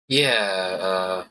Yeah,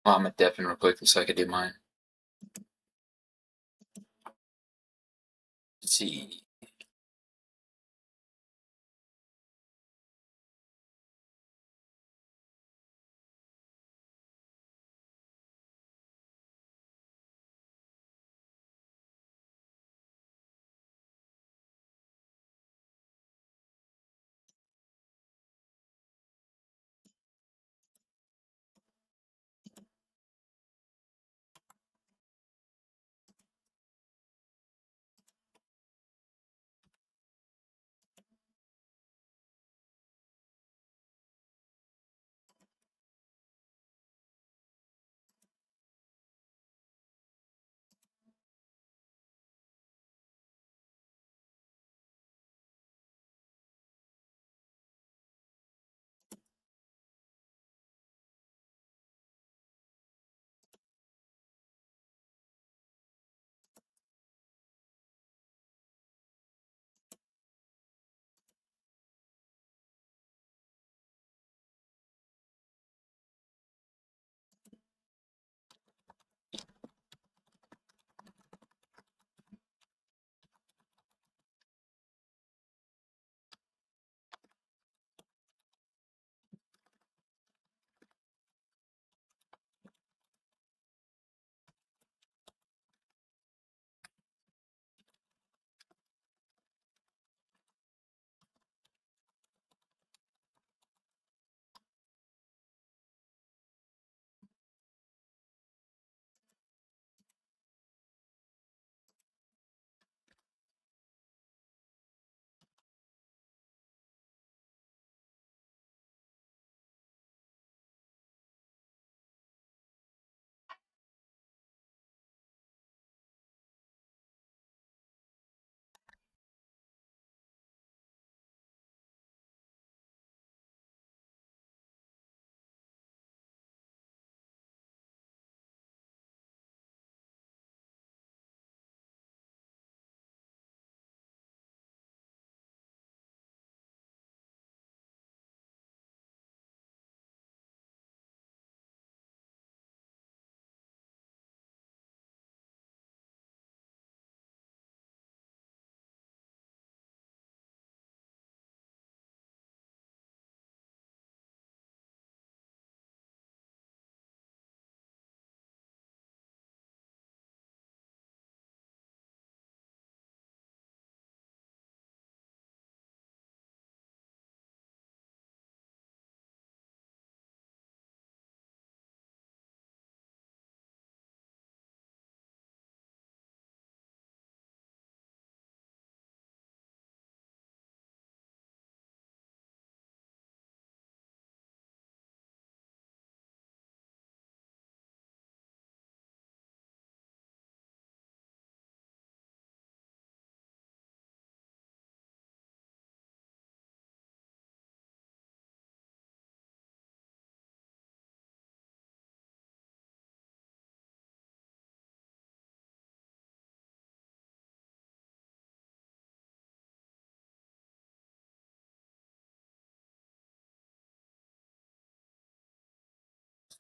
I'm gonna deafen real quick so I can do mine. Let's see.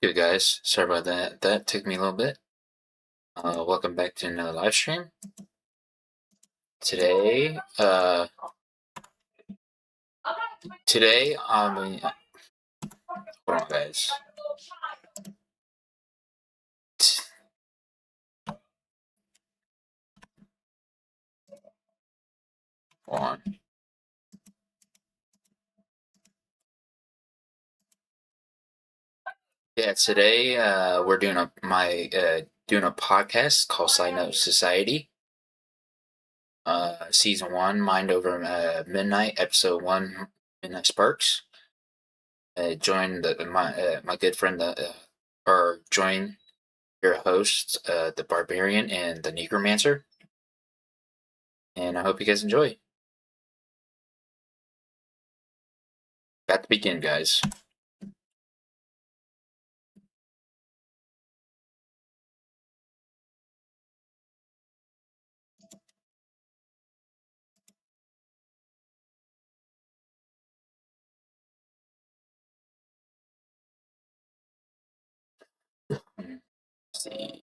Good guys. Sorry about that. That took me a little bit. Welcome back to another live stream. Today, hold on, guys. Hold on. Yeah, today, we're doing a podcast called Side Note Society. Season 1, Mind Over Midnight, Episode 1, Midnight Sparks. Join my good friend, or join your host, the Barbarian and the Necromancer. And I hope you guys enjoy. Got to begin, guys. Let's see.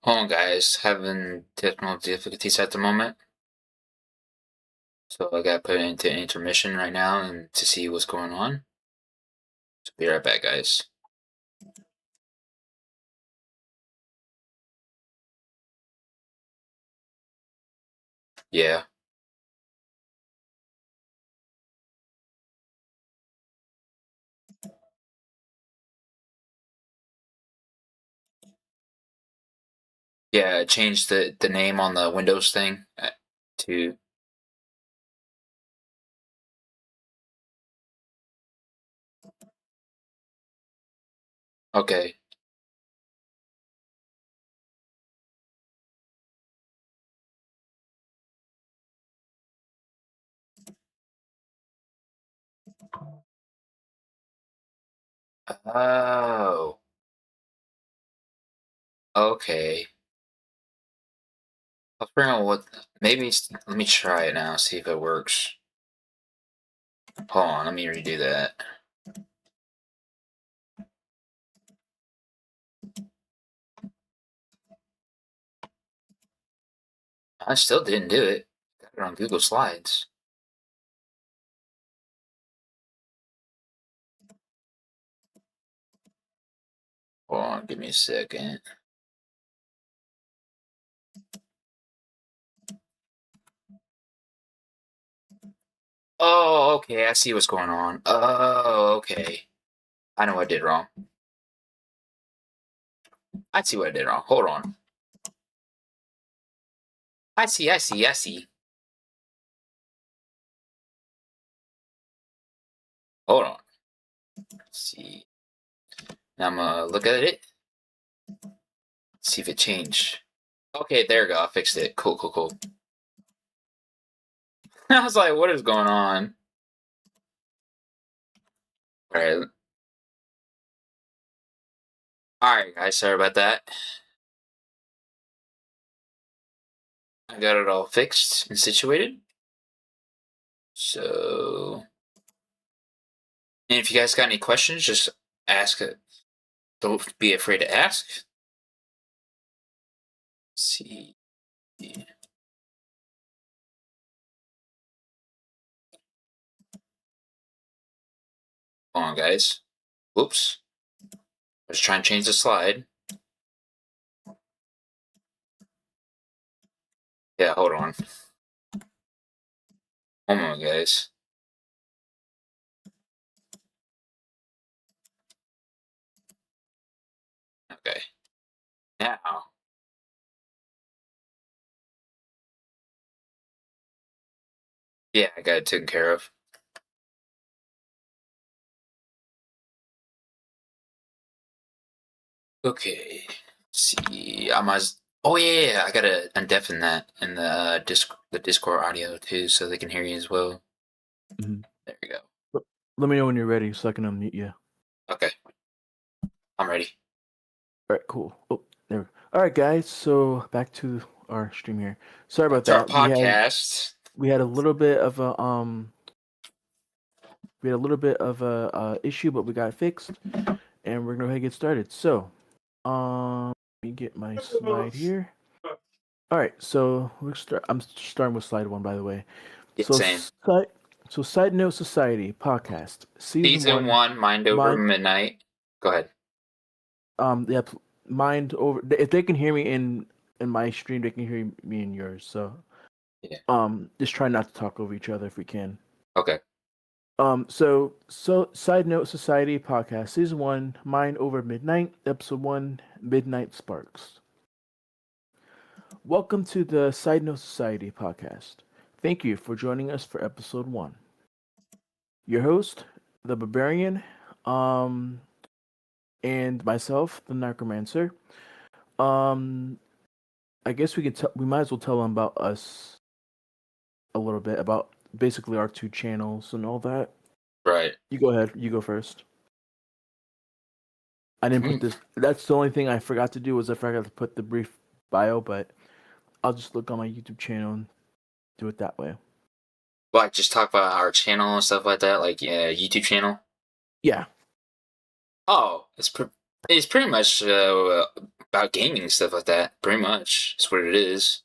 Hold on, guys. Having technical difficulties at the moment. So I got put into intermission right now and to see what's going on. So be right back, guys. Yeah. Yeah, I changed the name on the Windows thing to okay. Oh. Okay. I'll figure out what maybe let me try it now, see if it works. Hold on, let me redo that. I still didn't do it. Got it on Google Slides. Hold on, give me a second. Oh, okay, I see what's going on. Oh, okay. I know what I did wrong. I see what I did wrong. Hold on. I see. Hold on. Let's see. Now I'm gonna look at it. See if it changed. Okay, there we go. I fixed it. Cool. I was like, what is going on? Alright. Alright, guys. Sorry about that. I got it all fixed and situated. So, and if you guys got any questions, just ask it. Don't be afraid to ask. Let's see. Hold on, guys. Whoops. I was trying to change the slide. Yeah, hold on. Hold on, guys. Okay. Now. Yeah, I got it taken care of. Okay. Let's see. I must. Oh yeah, I gotta undeafen that in the Discord audio too, so they can hear you as well. Mhm. There we go. Let me know when you're ready so I can unmute you. Okay. I'm ready. All right, cool. Oh, there. We go. All right, guys. So back to our stream here. Sorry about It's our that. podcast. We had a little bit of a issue, but we got it fixed, and we're gonna go ahead and get started. So, let me get my slide here. All right, so we're start. I'm starting with slide 1, by the way. Yeah, So, same. Side Note Society podcast, Season 1, Mind Over Midnight. Go ahead. Yeah, mind over. If they can hear me in my stream, they can hear me in yours. So, Yeah. just try not to talk over each other if we can. Okay. So Side Note Society podcast, season 1, Mind Over Midnight, episode 1, Midnight Sparks. Welcome to the Side Note Society podcast. Thank you for joining us for episode 1. Your host, the Barbarian, and myself, the Necromancer. I guess we might as well tell them about us a little bit, about basically our 2 channels and all that. Right. You go ahead. You go first. I didn't put this. That's the only thing I forgot to do, was I forgot to put the brief bio, but I'll just look on my YouTube channel and do it that way. Like, just talk about our channel and stuff like that, like YouTube channel. Yeah. Oh, it's pretty much about gaming and stuff like that. Pretty much, that's what it is.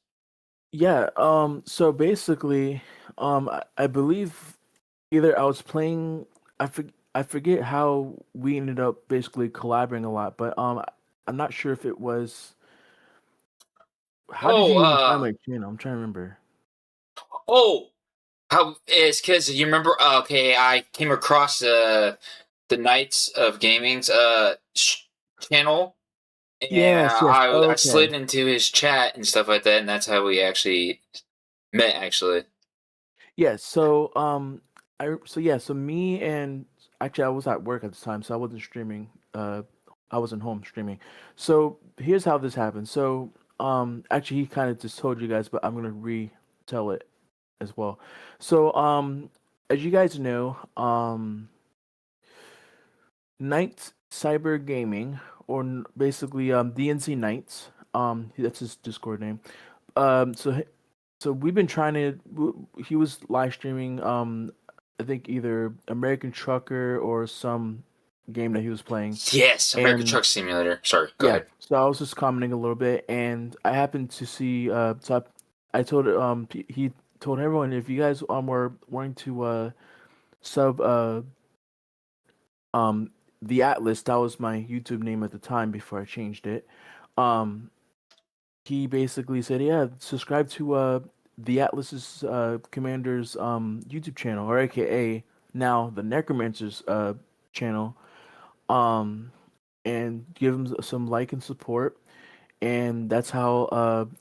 Yeah. So basically, I believe either I was playing. I forget how we ended up basically collaborating a lot, but I'm not sure if it was. How did you even find my channel? I'm trying to remember. Oh, how it's because you remember? Okay, I came across the Knights of Gaming's channel, and Yes. Yes. I Okay. slid into his chat and stuff like that, and that's how we actually met. Actually, Yeah. So me and actually I was at work at the time, so I wasn't streaming. I wasn't home streaming. So here's how this happened. So actually he kind of just told you guys, but I'm gonna retell it as well. So as you guys know, Knights Cyber Gaming, or basically DNC Knights, that's his Discord name. So we've been trying to. He was live streaming. I think either American Trucker or some game that he was playing. yes, American And Truck Simulator. Sorry, go yeah, ahead. so I was just commenting a little bit, and I happened to see. I told he told everyone, if you guys were wanting to sub um the Atlas, that was my YouTube name at the time before I changed it. Um, he basically said, "Yeah, subscribe to the Atlas's Commander's YouTube channel, or AKA now the Necromancer's channel, um, and give him some like and support." And that's how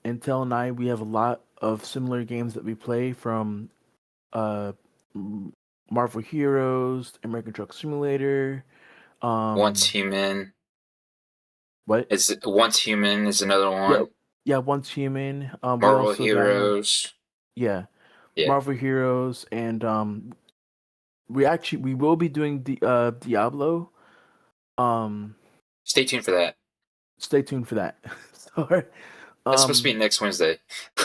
Intel and I, we have a lot of similar games that we play from uh, Marvel Heroes, American Truck Simulator. Once Um, Human what? is another Yeah, one. yeah. Once Human. We Marvel also got Heroes. yeah, Yeah. Marvel Heroes, and we will be doing the Diablo. Um, Stay tuned for that. Stay tuned for that. Sorry. That's supposed to Um, be next Wednesday.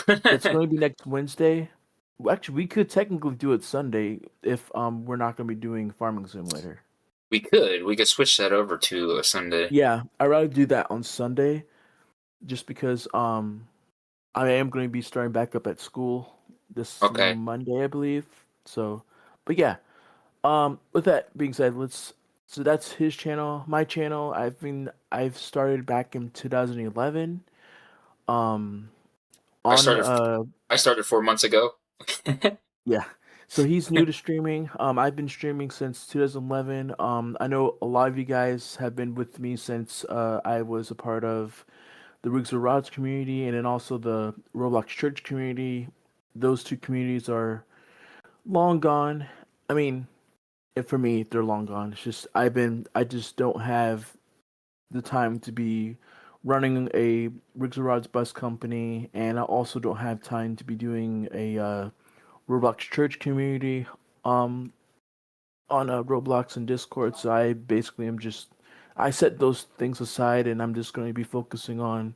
it's going to be next Wednesday. Well, actually, we could technically do it Sunday if we're not going to be doing Farming Simulator. We could switch that over to a Sunday. Yeah, I'd rather do that on Sunday, just because I am going to be starting back up at school this Okay. Monday, I believe. So, but yeah. With that being said, let's. So that's his channel. My channel. I've started back in 2011. Um, I on started I started 4 months ago. Yeah. So he's new to streaming. I've been streaming since 2011. I know a lot of you guys have been with me since I was a part of the Rigs or Rods community and then also the Roblox Church community. Those two communities are long gone. I mean, for me, they're long gone. It's just I just don't have the time to be running a Rigs or Rods bus company, and I also don't have time to be doing a Roblox Church community um on Roblox and Discord. So I basically am just I set those things aside, and I'm just going to be focusing on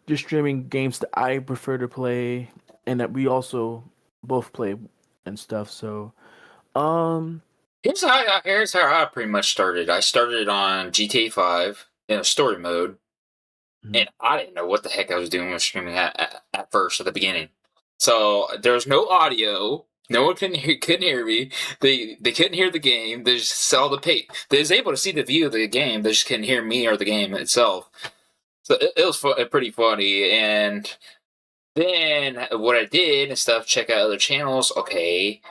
just streaming games that I prefer to play, and that we also both play and stuff. So um Here's how I pretty much started. I started on GTA 5 in a story mode, mhm. and I didn't know what the heck I was doing with streaming at first at the beginning. So there was no audio. No one couldn't hear me. They couldn't hear the game. They just saw the pay. They was able to see the view of the game. They just couldn't hear me or the game itself. So it was pretty funny. And then what I did and stuff, check out other channels. Okay,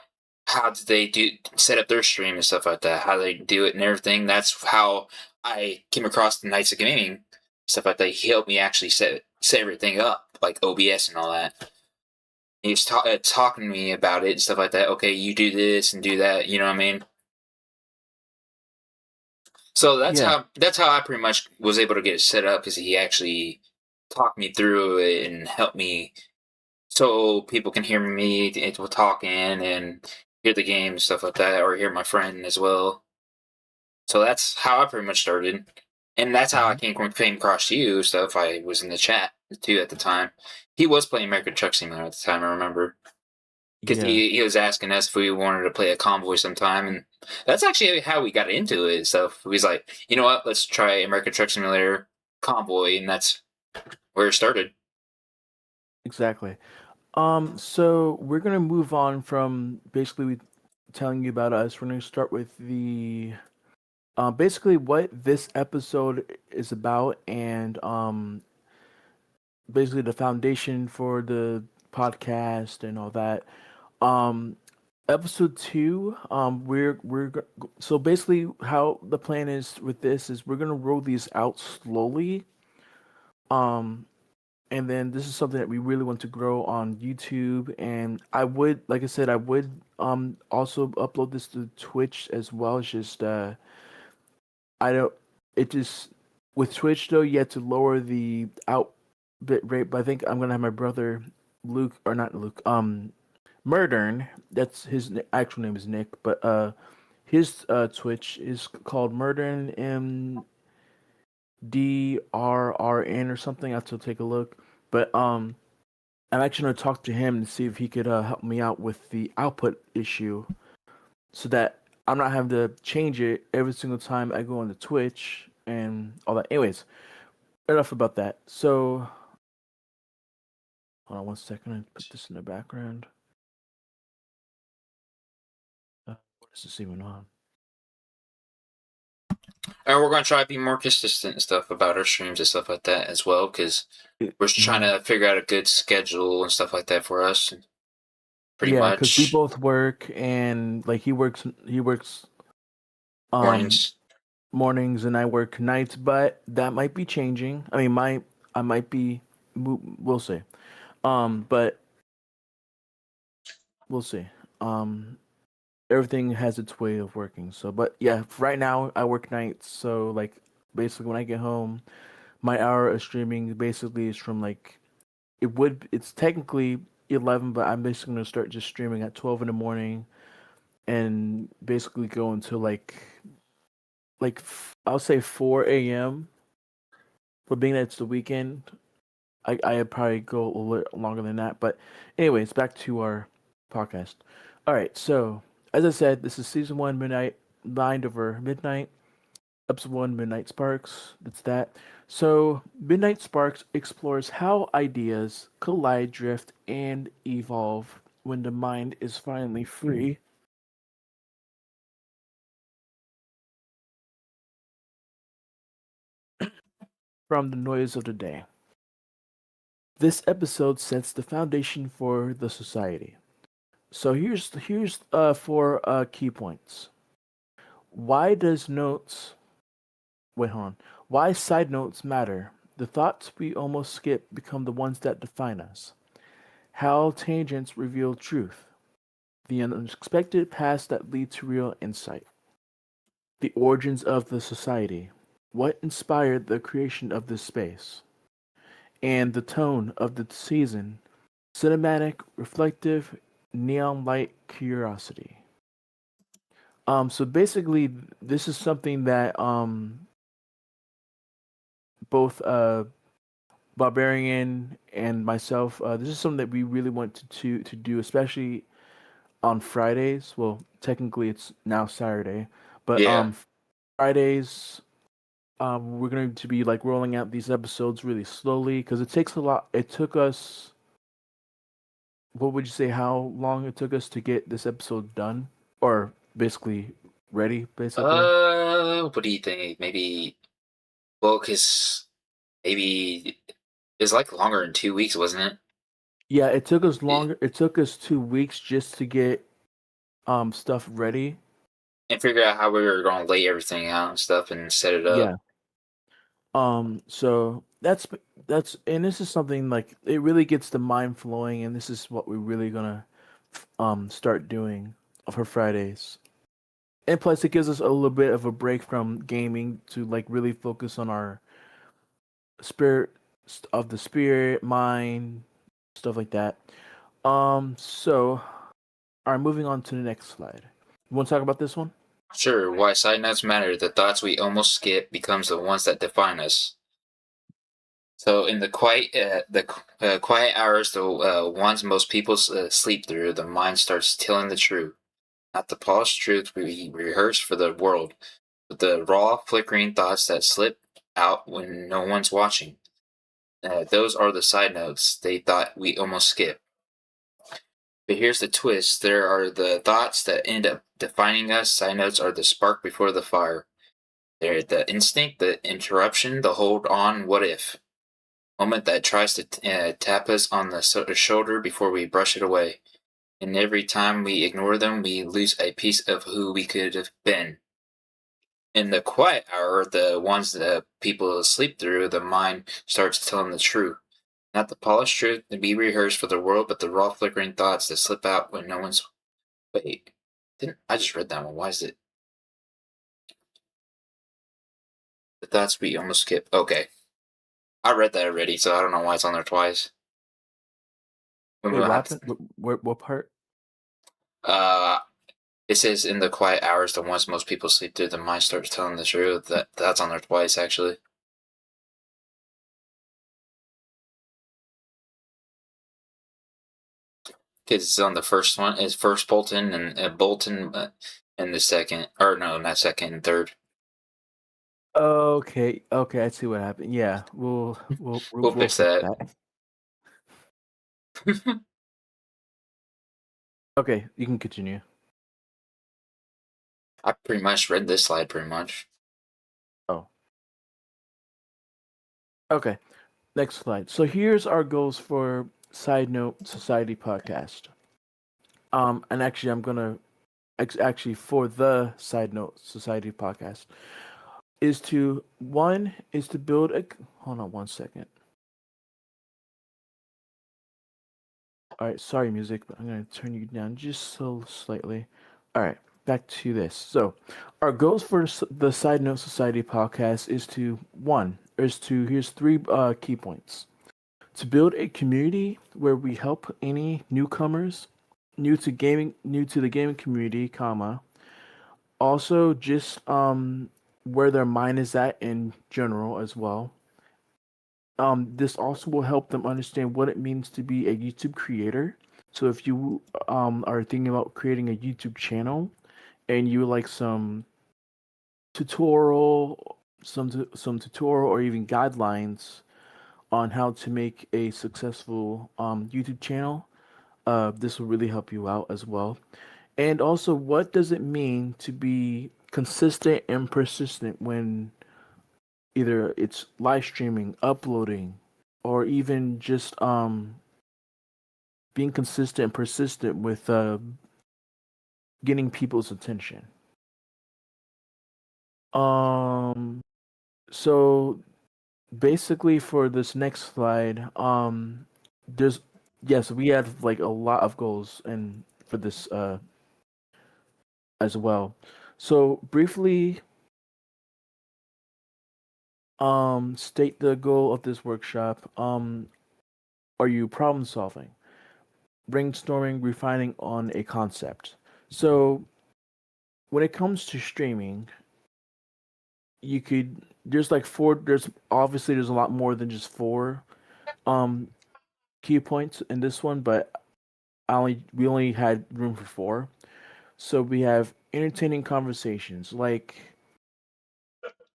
how did they do set up their stream and stuff like that? How they do it and everything. That's how I came across the Knights of Gaming stuff like that. He helped me actually set everything up, like OBS and all that. He's talking to me about it and stuff like that. Okay, you do this and do that. You know what I mean? So Yeah, that's how I pretty much was able to get it set up because he actually talked me through it and helped me so people can hear me talking and hear the game and stuff like that, or hear my friend as well. So that's how I pretty much started, and that's how I mhm. came across you. Stuff I was in the chat too at the time. He was playing American Truck Simulator at the time. I remember because Yeah, he was asking us if we wanted to play a convoy sometime, and that's actually how we got into it. And stuff. He was like, you know what, let's try American Truck Simulator convoy, and that's where it started. exactly. So we're gonna move on from basically telling you about us. We're gonna start with the basically what this episode is about, and basically the foundation for the podcast and all that. Um, Episode two, so basically how the plan is with this is we're gonna roll these out slowly. Um, and then this is something that we really want to grow on YouTube, and I would, like I said, I would also upload this to Twitch as well. It's just I don't. It just with Twitch though, you have to lower the out bit rate. But I think I'm gonna have my brother Luke, or not Luke, Murdern. That's his actual name is Nick, but his Twitch is called Murdern MDRRN or something. I have to take a look. But I'm actually gonna talk to him and see if he could help me out with the output issue, so that I'm not having to change it every single time I go on the Twitch and all that. Anyways, enough about that. So, hold on 1 second. I put this in the background. What is this even on? And we're going to try to be more consistent and stuff about our streams and stuff like that as well, because we're just trying Mhm. to figure out a good schedule and stuff like that for us. Pretty Yeah, because we much both work, and like he works um mornings. mornings and I work nights, but that might be changing. I mean, my I might be we'll see. But we'll see. Um, Everything has its way of working. So, but yeah, right now I work nights. So like basically when I get home, my hour of streaming basically is from like it's technically 11, but I'm basically gonna start just streaming at 12 in the morning and basically go until I'll say 4 a.m. But being that it's the weekend, I'd probably go a little longer than that. But anyways, back to our podcast. All right, so as I said, this is season one, Midnight Mind Over Midnight, episode one, Midnight Sparks. That's that. So Midnight Sparks explores how ideas collide, drift, and evolve when the mind is finally free from the noise of the day. This episode sets the foundation for the society. So here's four key points. Why does notes wait hold on? Why side notes matter? The thoughts we almost skip become the ones that define us. How tangents reveal truth. The unexpected paths that lead to real insight. The origins of the society. What inspired the creation of this space? And the tone of the season. Cinematic, reflective, neon light curiosity. So basically, this is something that both Barbarian and myself, this is something that we really want to do, especially on Fridays. Well, technically it's now Saturday, but Yeah. Fridays, we're going to be like rolling out these episodes really slowly because it takes a lot. It took us, what would you say, how long it took us to get this episode done, or basically ready, basically? What do you think? Maybe, well, because maybe it's like longer than 2 weeks, wasn't it? Yeah, it took us Yeah. longer. It took us 2 weeks just to get stuff ready. And figure out how we were going to lay everything out and stuff and set it up. Yeah. So that's and this is something like it really gets the mind flowing, and this is what we're really gonna start doing for Fridays. And plus, it gives us a little bit of a break from gaming to like really focus on our spirit of the spirit, mind, stuff like that. So, all right, moving on to the next slide. You want to talk about this one? Sure, why side notes matter. The thoughts we almost skip becomes the ones that define us. So in the quiet hours, the ones most people sleep through, the mind starts telling the truth, not the polished truth we rehearse for the world, but the raw, flickering thoughts that slip out when no one's watching. Those are the side notes they thought we almost skip. But here's the twist: there are the thoughts that end up defining us. Side notes are the spark before the fire. They're the instinct, the interruption, the hold on. What if? Moment that tries to tap us on the shoulder before we brush it away. And every time we ignore them, we lose a piece of who we could have been. In the quiet hour, the ones that people sleep through, the mind starts telling the truth. Not the polished truth to be rehearsed for the world, but the raw, flickering thoughts that slip out when no one's. Wait, didn't I just read that one? Why is it the thoughts we almost skip? Okay, I read that already, so I don't know why it's on there twice. We Wait, will what have happened? What part? uh, it says in the quiet hours, the ones most people sleep through, the mind starts telling the truth. That's on there twice actually. Because it's on the first one. It's first Bolton and Bolton, in the second, or no, not second, third. Okay, okay, I see what happened. Yeah, We'll we'll fix fix that. that. Okay, you can continue. I pretty much read this slide pretty much. Oh, okay. Next slide. So here's our goals for Side Note Society podcast. And actually, I'm gonna actually for the Side Note Society podcast is to one is to build a. Hold on one second. All right, sorry, music, but I'm gonna turn you down just so slightly. All right, back to this. So, our goals for the Side Note Society podcast is to here's three key points: to build a community where we help any newcomers, new to the gaming community, comma, also just where their mind is at in general as well. This also will help them understand what it means to be a YouTube creator. So if you are thinking about creating a YouTube channel and you would like tutorial, some tutorial or even guidelines on how to make a successful YouTube channel, this will really help you out as well. And also, what does it mean to be consistent and persistent when either it's live streaming, uploading, or even just being consistent and persistent with getting people's attention. Um, so basically for this next slide, there's yes, we have like a lot of goals and for this as well. So briefly state the goal of this workshop. Are you problem solving? Brainstorming, refining on a concept. So when it comes to streaming, you could there's like four there's obviously there's a lot more than just four um key points in this one, but I only we only had room for four. So we have entertaining conversations like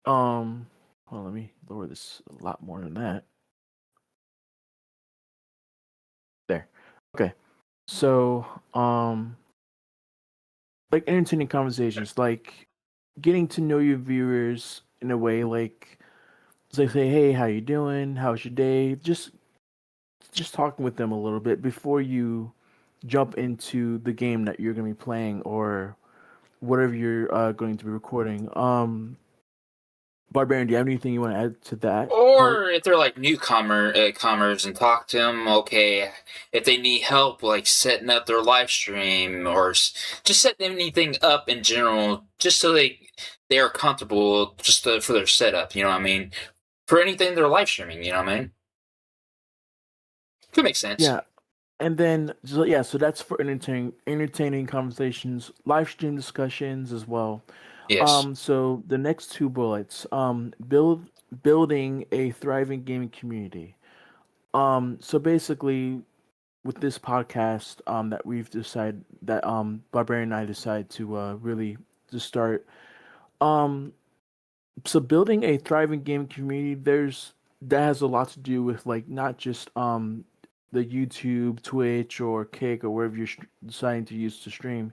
um hold on, let me lower this a lot more than that. There. Okay. So like entertaining conversations, like getting to know your viewers in a way like they say, "Hey, how you doing? How's your day?" Just talking with them a little bit before you jump into the game that you're going to be playing or whatever you're going to be recording. Barbarian, do you have anything you want to add to that part? Or if they're like comers and talk to them, okay. If they need help, like setting up their live stream or just setting anything up in general, just so they are comfortable just for their setup. You know what I mean? For anything they're live streaming, you know what I mean? Could make sense. Yeah, and then yeah, so that's for entertaining conversations, live stream discussions as well. Yes. So the next two bullets, building a thriving gaming community. So basically, with this podcast, that we've decided that Barbarian and I decided to really to start. Um, so building a thriving gaming community, that has a lot to do with like not just the YouTube, Twitch, or Kick or wherever you're deciding to use to stream,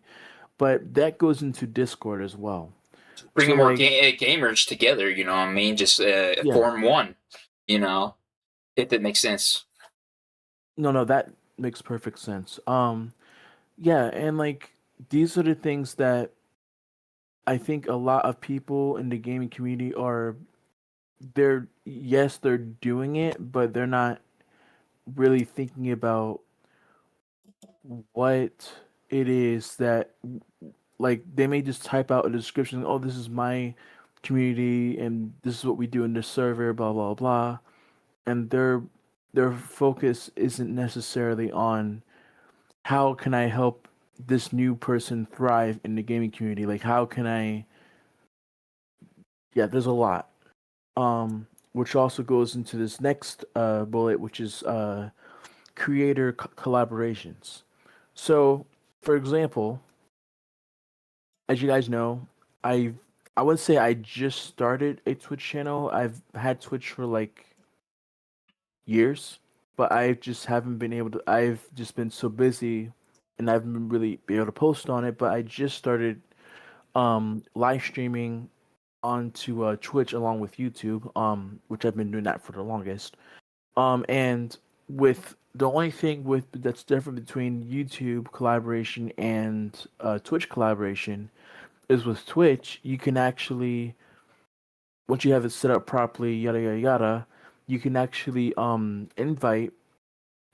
but that goes into Discord as well. So Bringing more like gamers together, you know what I mean? Just yeah, form one, you know, if it makes sense. no, that makes perfect sense. Yeah, and like these are the things that I think a lot of people in the gaming community are they're yes, they're doing it, but they're not really thinking about what it is that like they may just type out a description, oh, this is my community and this is what we do in this server, blah blah blah. And their focus isn't necessarily on how can I help this new person thrive in the gaming community? Like how can I yeah, there's a lot. Which also goes into this next bullet, which is creator collaborations. So, for example, as you guys know, I I would say I just started a Twitch channel. I've had Twitch for like years, but I just haven't been able to. I've just been so busy, and I haven't been really be able to post on it. But I just started live streaming onto Twitch along with YouTube, which I've been doing that for the longest. And with the only thing with that's different between YouTube collaboration and Twitch collaboration is with Twitch, you can actually once you have it set up properly, yada yada yada, you can actually invite,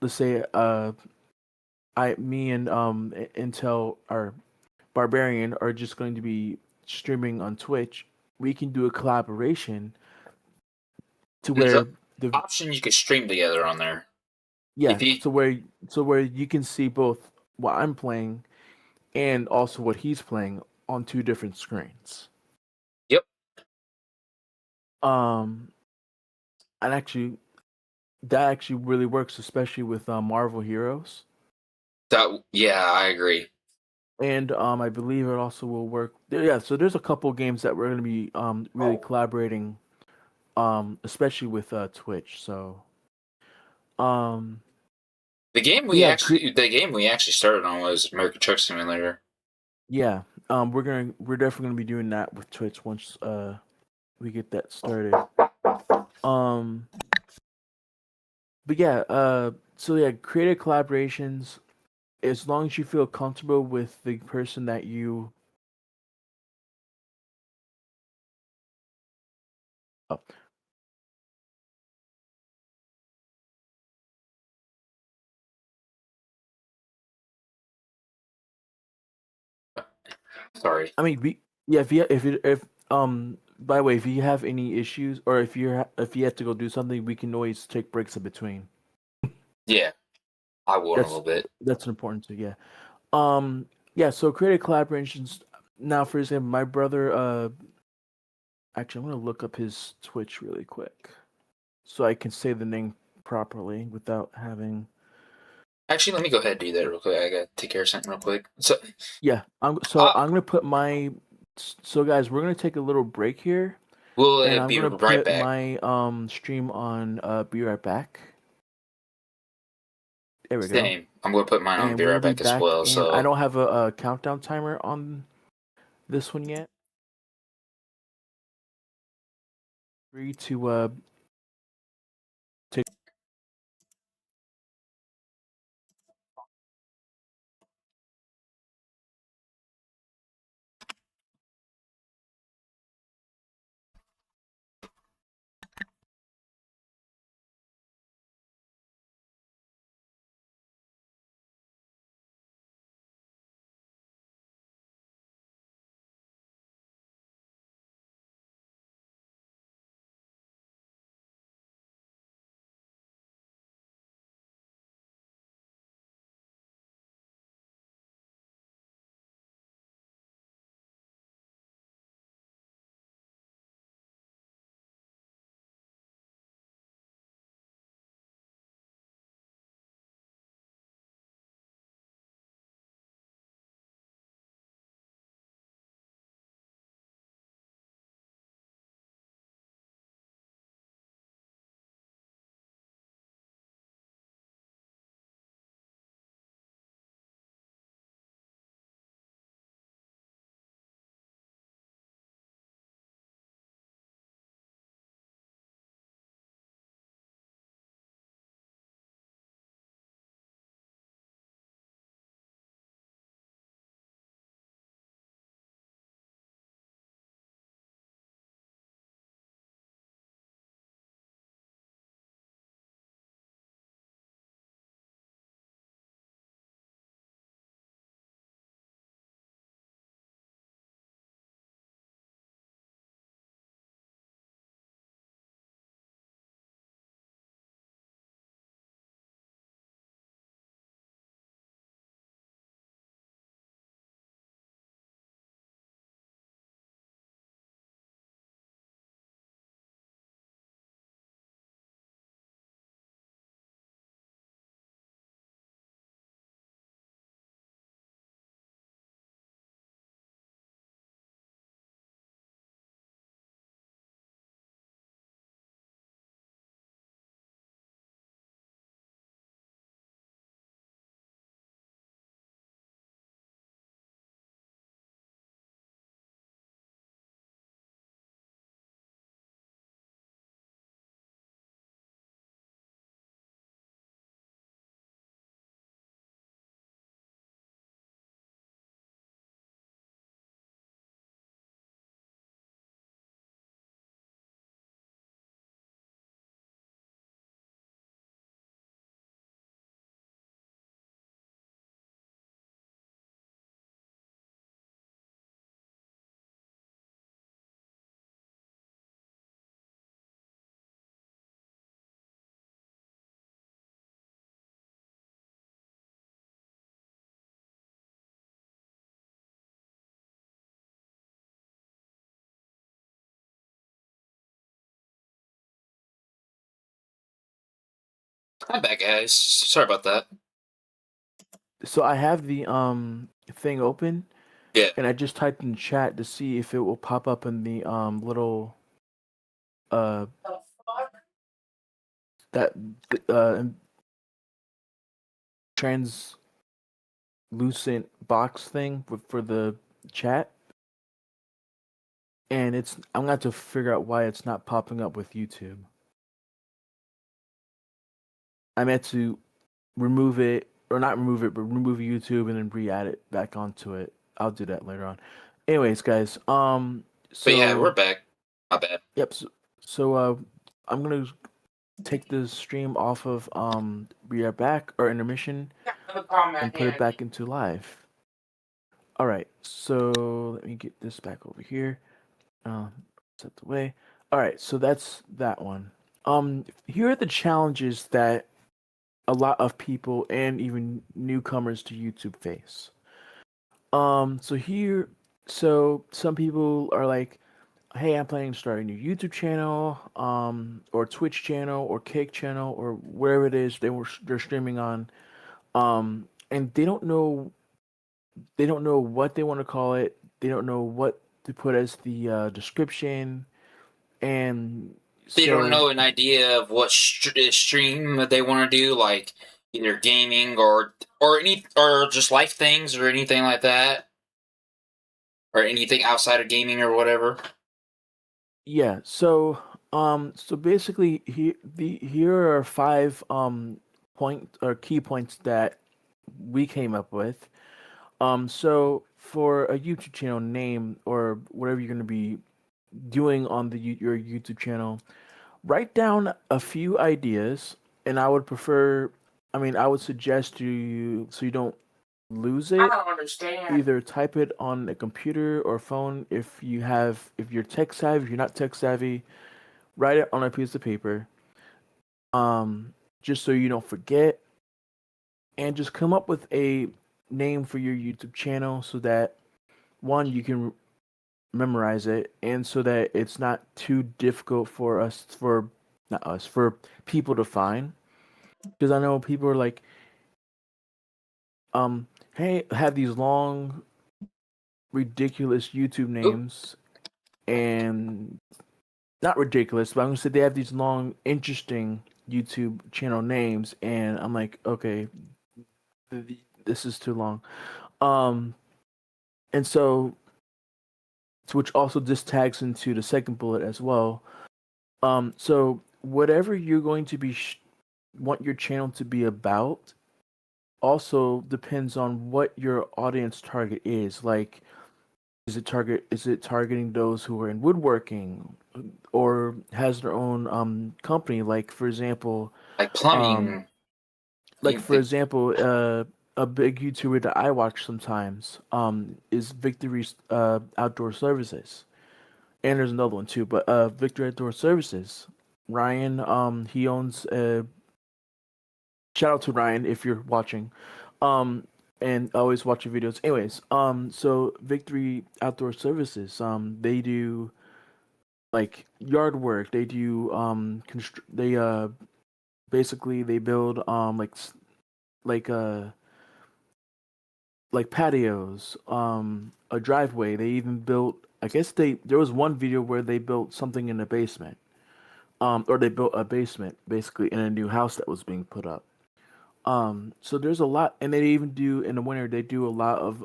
let's say me and Intel or Barbarian are just going to be streaming on Twitch. We can do a collaboration to There's an where the option you could stream together on there. If yeah, you, so where you can see both what I'm playing and also what he's playing on two different screens. yep, Um, and actually, that actually really works, especially with Marvel Heroes. yeah, I agree. And I believe it also will work. Yeah, so there's a couple games that we're going to be really collaborating, especially with Twitch. So um, but yeah, The game we actually started on was American Truck Simulator. yeah, we're definitely gonna be doing that with Twitch once we get that started. Um, but yeah, so yeah, creative collaborations. As long as you feel comfortable with the person that you, oh, Sorry. I mean, yeah, if by the way, if you have any issues or if you have to go do something, we can always take breaks in between. Yeah, I will in a That's little bit. that's important too. Yeah. Um. Yeah. So creative collaborations. Now, for example, my brother. Actually, I'm gonna look up his Twitch really quick so I can say the name properly without having. Actually, let me go ahead and do that real quick. I gotta take care of something real quick. So, Yeah. So uh, I'm gonna put my. So guys, we're gonna take a little break here, we'll and I'm be gonna right put back. my stream on. Be right back. There we go. Same. I'm gonna put mine on And be we're gonna right be back as back, well. and I So, don't have a countdown timer on this one yet. Free to take I'm back, guys. Sorry about that. So I have the thing open, Yeah. and I just typed in chat to see if it will pop up in the little uh that translucent box thing for the chat, and I'm gonna have to figure out why it's not popping up with YouTube. I meant to remove it or not remove it, but remove YouTube and then re-add it back onto it. I'll do that later on. Anyways, guys, But yeah, we're so back. My bad. yep, so I'm gonna take the stream off of we are back or intermission and put it back into live. All right, so let me get this back over here. Set the way. All right, so that's that one. Here are the challenges that a lot of people and even newcomers to YouTube face. So here, so some people are like, "Hey, I'm planning to start a new YouTube channel, or Twitch channel, or Cake channel, or wherever it is they're streaming on." And they don't know what they want to call it. They don't know what to put as the description, and They don't so know an idea of what stream they want to do, like either gaming or just life things or anything like that, or anything outside of gaming or whatever. yeah, so basically here are five point or key points that we came up with. So for a YouTube channel name or whatever you're going to be doing on your YouTube channel, write down a few ideas, and I mean, I would suggest you so you don't lose I it. don't understand. Either type it on a computer or phone if you're tech savvy. If you're not tech savvy, write it on a piece of paper. Just so you don't forget, and just come up with a name for your YouTube channel so that one you can memorize it, and so that it's not too difficult for not us for people to find. Because I know people are like, hey, have these long, ridiculous YouTube Oop. names, and not ridiculous, but I'm gonna say they have these long, interesting YouTube channel names, and I'm like, okay, this is too long. Um, and so, which also just tags into the second bullet as well. So whatever you're going to be want your channel to be about also depends on what your audience target is. Like, is it targeting those who are in woodworking or has their own company? Like Um, plumbing. for Like, example, a big YouTuber that I watch sometimes is Victory's Outdoor Services, and there's another one too. But Victory Outdoor Services, Ryan, he owns. Shout out to Ryan if you're watching, um, and always watch your videos. Anyways, so Victory Outdoor Services, they do like yard work. They do they basically they build like like patios, a driveway. They even built. I guess there was one video where they built something in the basement, or they built a basement basically in a new house that was being put up. So there's a lot, and they even do in the winter. They do a lot of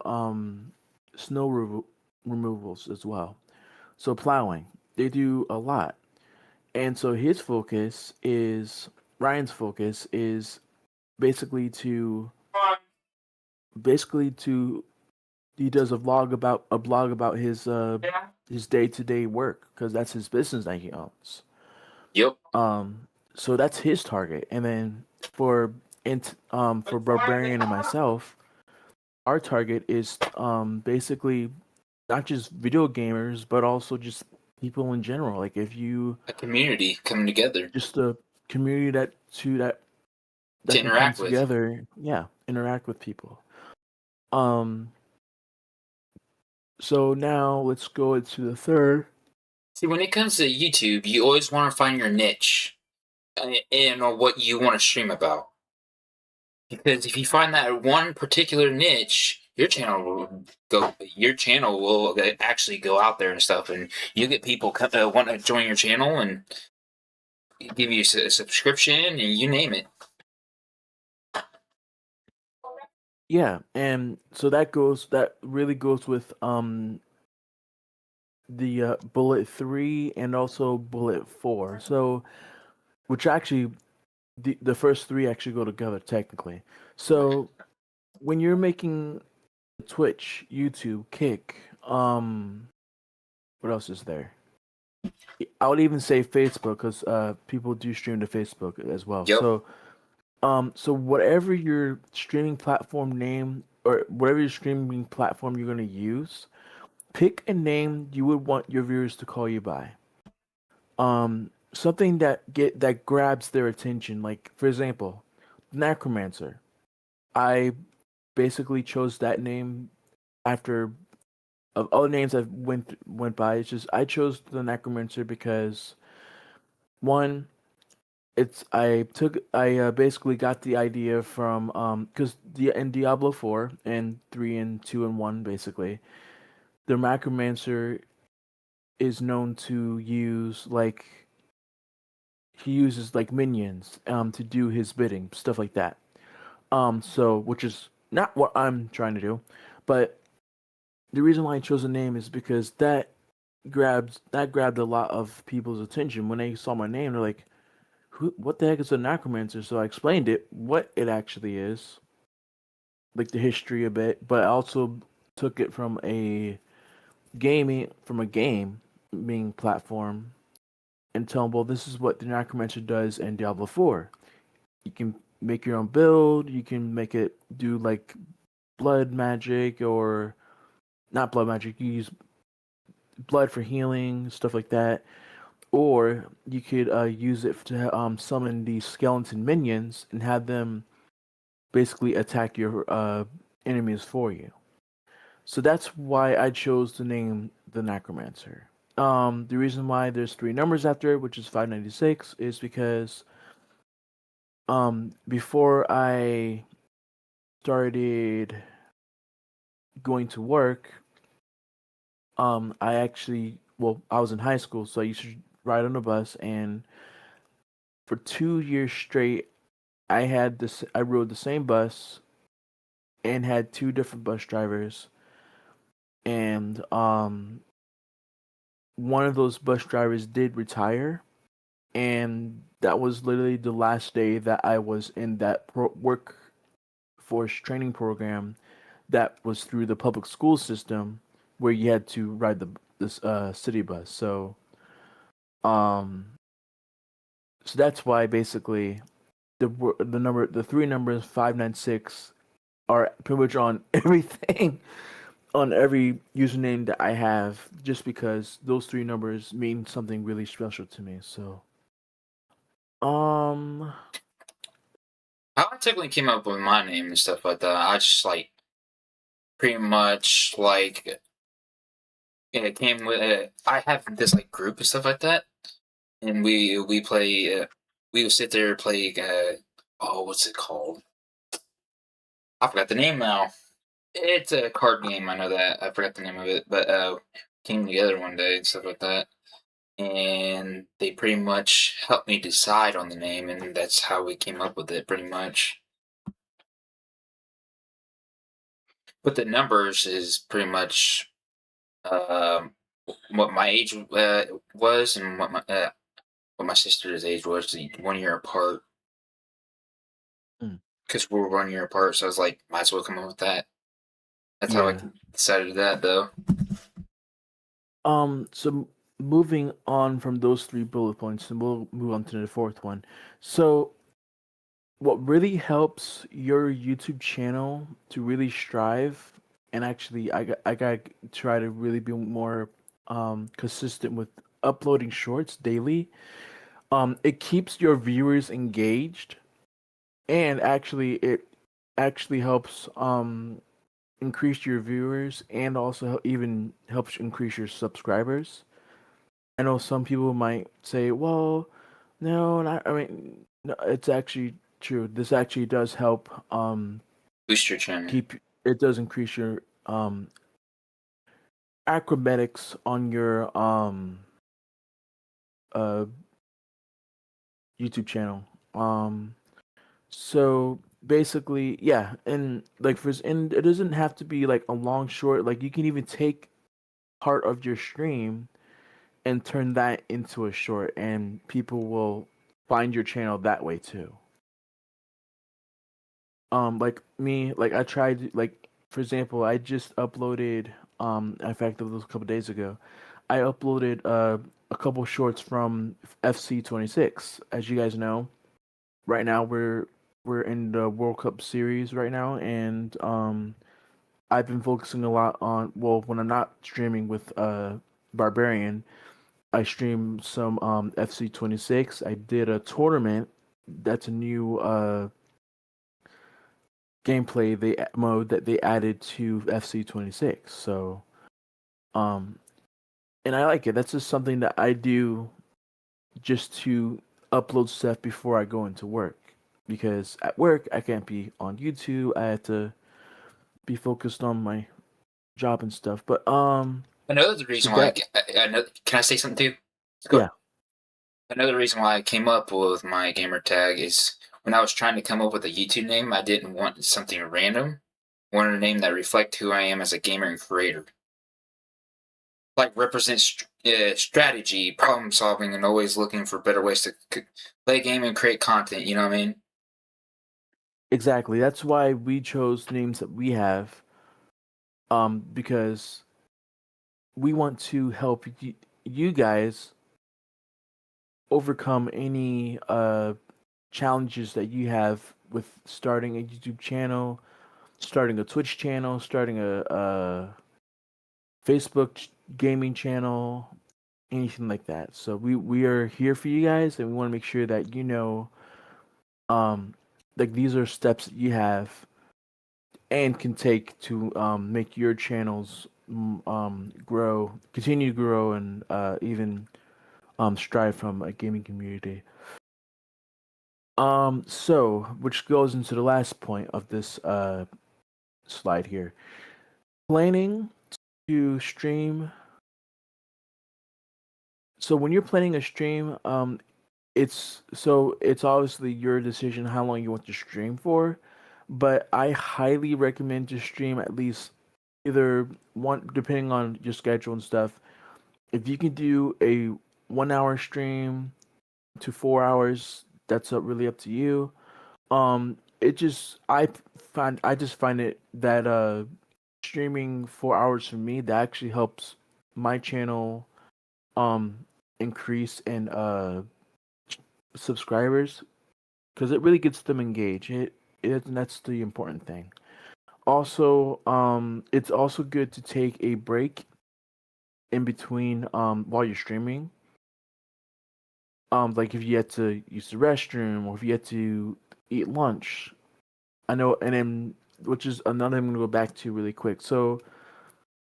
snow removals as well. So plowing, they do a lot, and so Ryan's focus is basically to basically to he does a blog about his day to day work because that's his business that he owns. yep. So that's his target, and then for Barbarian and myself, our target is basically not just video gamers, but also just people in general. Like if you A community coming together just a community to that can come interact with. together, yeah, interact with people. Um, so now let's go into the third. See, when it comes to YouTube, you always want to find your niche. and on what you want to stream about. Because if you find that one particular niche, your channel will go. Your channel will actually go out there and stuff, and you get people want to join your channel and give you a subscription, and you name it. Yeah, and so that really goes with the bullet 3 and also bullet 4. So which actually the first three actually go together technically. So when you're making Twitch, YouTube, Kick, what else is there? I would even say Facebook because people do stream to Facebook as well. Yep. So whatever your streaming platform name or whatever your streaming platform you're gonna use, pick a name you would want your viewers to call you by. Something that grabs their attention. Like for example, Necromancer. I basically chose that name after of all the names I went by. It's just I chose the Necromancer because one, I basically got the idea from because the in Diablo 4 and 3 and 2 and 1 basically the Necromancer is known to use like he uses like minions to do his bidding, stuff like that. So which is not what I'm trying to do, but the reason why I chose the name is because that grabbed a lot of people's attention when they saw my name. They're like, "Who? What the heck is a necromancer?" So I explained what it actually is, like the history a bit, but I also took it from a gaming platform and tell them, well, this is what the necromancer does in Diablo 4. You can make your own build. You can make it do like blood magic or not blood magic. You use blood for healing, stuff like that. Or you could use it to summon these skeleton minions and have them basically attack your enemies for you. So that's why I chose the name the Necromancer. The reason why there's three numbers after it, which is 596, is because before I started going to work, I was in high school, so I used to ride on a bus, and for 2 years straight, I rode the same bus and had two different bus drivers, and one of those bus drivers did retire, and that was literally the last day that I was in that workforce training program that was through the public school system where you had to ride this city bus. Um so that's why basically the three numbers 596 are pretty much on everything on every username that I have just because those three numbers mean something really special to me. So um How I technically came up with my name and stuff like that, I just like pretty much like it came with. I have this like group and stuff like that, and we play. We would sit there and play. Oh, what's it called? I forgot the name now. It's a card game. I know that. I forgot the name of it, but came together one day and stuff like that, and they pretty much helped me decide on the name, and that's how we came up with it, pretty much. But the numbers is pretty much um, what my age was and what my sister's age was, 1 year apart. mm, Because we're 1 year apart, so I was like, might as well come up with that. That's how I yeah. decided that, though. So moving on from those three bullet points, and we'll move on to the fourth one. So, what really helps your YouTube channel to really strive, and actually, I got to try to really be more consistent with uploading shorts daily. It keeps your viewers engaged, and actually, it actually helps increase your viewers, and also even helps increase your subscribers. I know some people might say, well, No, not. I mean, no, it's actually true. This actually does help. Boost your channel. Keep it does increase your acrobatics on your uh YouTube channel. So basically, yeah, and like and it doesn't have to be like a long short. Like you can even take part of your stream and turn that into a short, and people will find your channel that way too. Like me, like I tried, like for example, I just uploaded. In fact, it was a couple days ago. I uploaded a couple shorts from FC 26. As you guys know, right now we're in the World Cup series right now, and I've been focusing a lot on, well, when I'm not streaming with Barbarian, I stream some FC 26. I did a tournament. That's a new gameplay they mode that they added to FC 26. So um and I like it. That's just something that I do just to upload stuff before I go into work, because at work I can't be on YouTube. I have to be focused on my job and stuff. But Another so reason why that I know, can I say something too? Go yeah, ahead. Another reason why I came up with my gamer tag is when I was trying to come up with a YouTube name, I didn't want something random. I wanted a name that reflected who I am as a gamer and creator. Like represents strategy, problem solving, and always looking for better ways to play a game and create content. You know what I mean? exactly. That's why we chose names that we have, because we want to help you guys overcome any challenges that you have with starting a YouTube channel, starting a Twitch channel, starting a Facebook gaming channel, anything like that. So we are here for you guys, and we want to make sure that you know, um, like these are steps that you have and can take to make your channels grow, continue to grow, and even strive from a gaming community. So which goes into the last point of this slide here. Planning to stream. So when you're planning a stream, it's obviously your decision how long you want to stream for, but I highly recommend to stream at least either one, depending on your schedule and stuff. If you can do a 1 hour stream to 4 hours, that's really up to you. It just I just find it that streaming 4 hours for me, that actually helps my channel um increase in subscribers, because it really gets them engaged. And that's the important thing. Also, it's also good to take a break in between while you're streaming. Like if you had to use the restroom or if you had to eat lunch. I know, and then which is another thing I'm gonna go back to really quick. So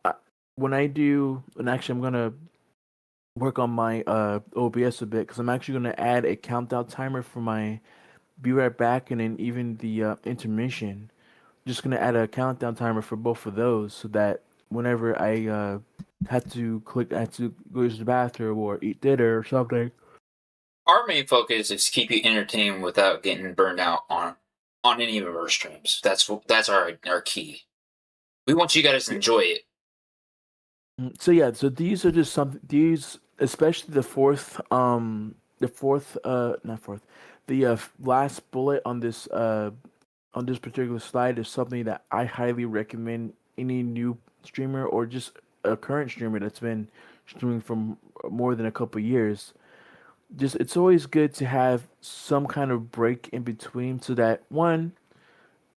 I, when I do, and actually I'm gonna work on my OBS a bit, because I'm actually gonna add a countdown timer for my be right back and then even the intermission. Just gonna add a countdown timer for both of those, so that whenever I had to go use the bathroom or eat dinner or something. Our main focus is to keep you entertained without getting burned out on any of our streams. That's our key. We want you guys to enjoy it. So yeah, so these are just some these, especially the fourth not fourth, the last bullet on this particular slide is something that I highly recommend any new streamer or just a current streamer that's been streaming for more than a couple years. Just it's always good to have some kind of break in between, so that one,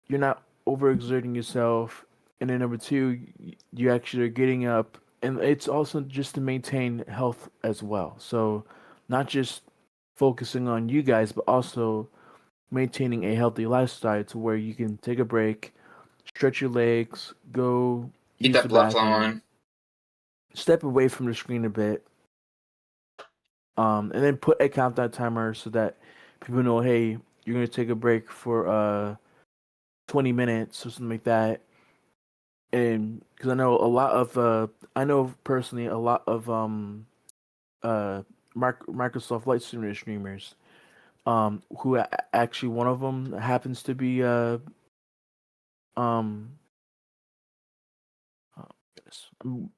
you're not overexerting yourself, and then number two, you actually are getting up, and it's also just to maintain health as well. So not just focusing on you guys, but also maintaining a healthy lifestyle to where you can take a break, stretch your legs, go Keep use that the blood bathroom, flowing. step away from the screen a bit, And then put a countdown timer so that people know, hey, you're gonna take a break for 20 minutes or something like that. And because I know a lot of I know personally a lot of uh Microsoft Flight Simulator streamers who actually one of them happens to be um oh, goodness, I'm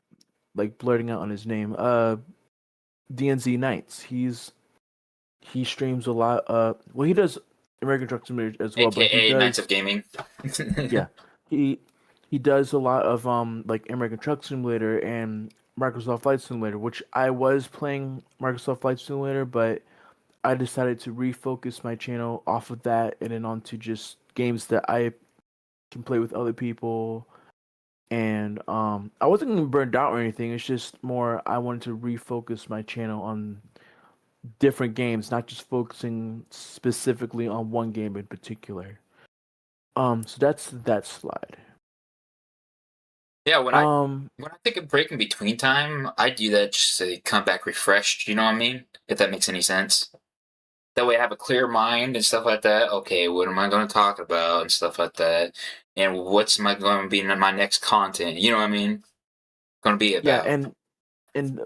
like blurting out on his name, DNZ Knights. He streams a lot. Well, he does American Truck Simulator as well, but he AKA Knights of does, Gaming. yeah, he he does a lot of like American Truck Simulator and Microsoft Flight Simulator, which I was playing Microsoft Flight Simulator, but I decided to refocus my channel off of that and then onto just games that I can play with other people. And I wasn't getting burned out or anything. It's just more I wanted to refocus my channel on different games, not just focusing specifically on one game in particular. So that's that slide. Yeah, Um, when I take a break in between time, I do that just to come back refreshed. You know what I mean? If that makes any sense. That way, I have a clear mind and stuff like that. Okay, what am I going to talk about and stuff like that, and what's my going to be in my next content? You know what I mean? Going to be yeah, about. and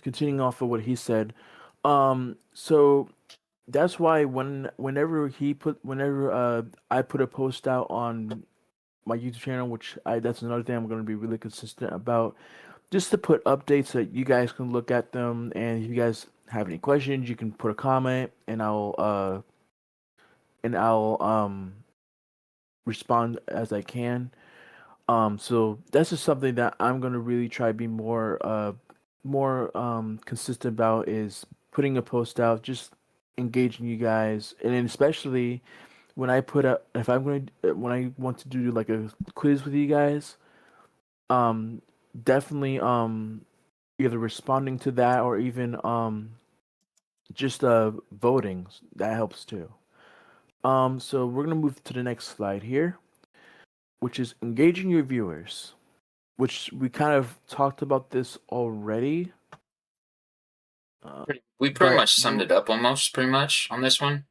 continuing off of what he said, so that's why whenever I put a post out on my YouTube channel, which I that's another thing I'm going to be really consistent about, just to put updates so that you guys can look at them, and if you guys have any questions, you can put a comment, and I'll respond as I can. So that's just something that I'm gonna really try to be more consistent about is putting a post out, just engaging you guys, and then especially when I put up if I'm going to when I want to do like a quiz with you guys, um, definitely either responding to that or even just voting that helps too. So we're gonna move to the next slide here, which is engaging your viewers, which we kind of talked about this already. Uh, We pretty but much summed it up almost, pretty much on this one.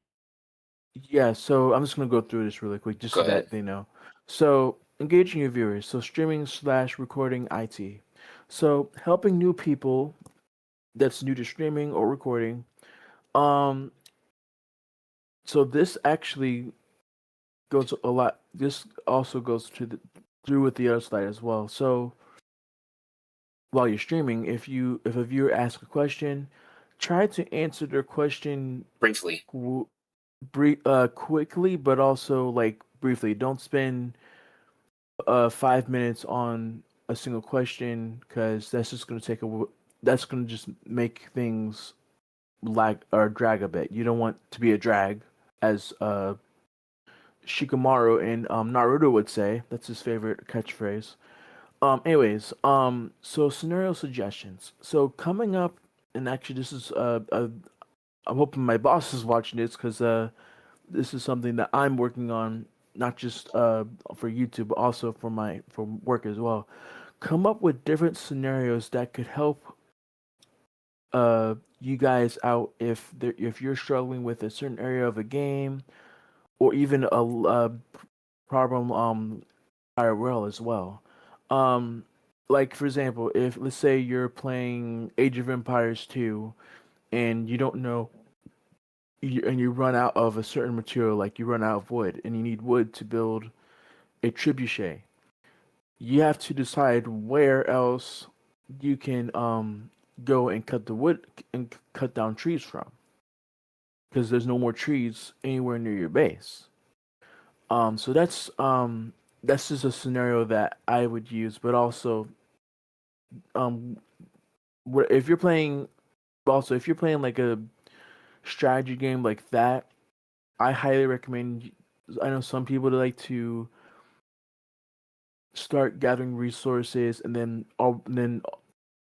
yeah, so I'm just gonna go through this really quick just Go so ahead. that they know. So engaging your viewers, so streaming slash recording IT. So helping new people that's new to streaming or recording. Um, so this actually goes a lot. This also goes to the through with the other slide as well. So while you're streaming, if a viewer asks a question, try to answer their question Briefly. quickly, but also like briefly. Don't spend 5 minutes on a single question because that's just gonna that's gonna just make things lag or drag a bit. You don't want to be a drag, as Shikamaru in Naruto would say. That's his favorite catchphrase. Anyways, so scenario suggestions. So coming up, and actually, this is I'm hoping my boss is watching this because this is something that I'm working on, not just for YouTube, but also for work as well. Come up with different scenarios that could help you guys out if you're struggling with a certain area of a game or even a problem IRL as well. Um, like for example, if let's say you're playing Age of Empires 2 and you don't know and you run out of a certain material, like you run out of wood and you need wood to build a trebuchet. You have to decide where else you can go and cut the wood and cut down trees from because there's no more trees anywhere near your base. So that's just a scenario that I would use, but also um if you're playing if you're playing like a strategy game like that, I highly recommend. I know some people that like to start gathering resources and then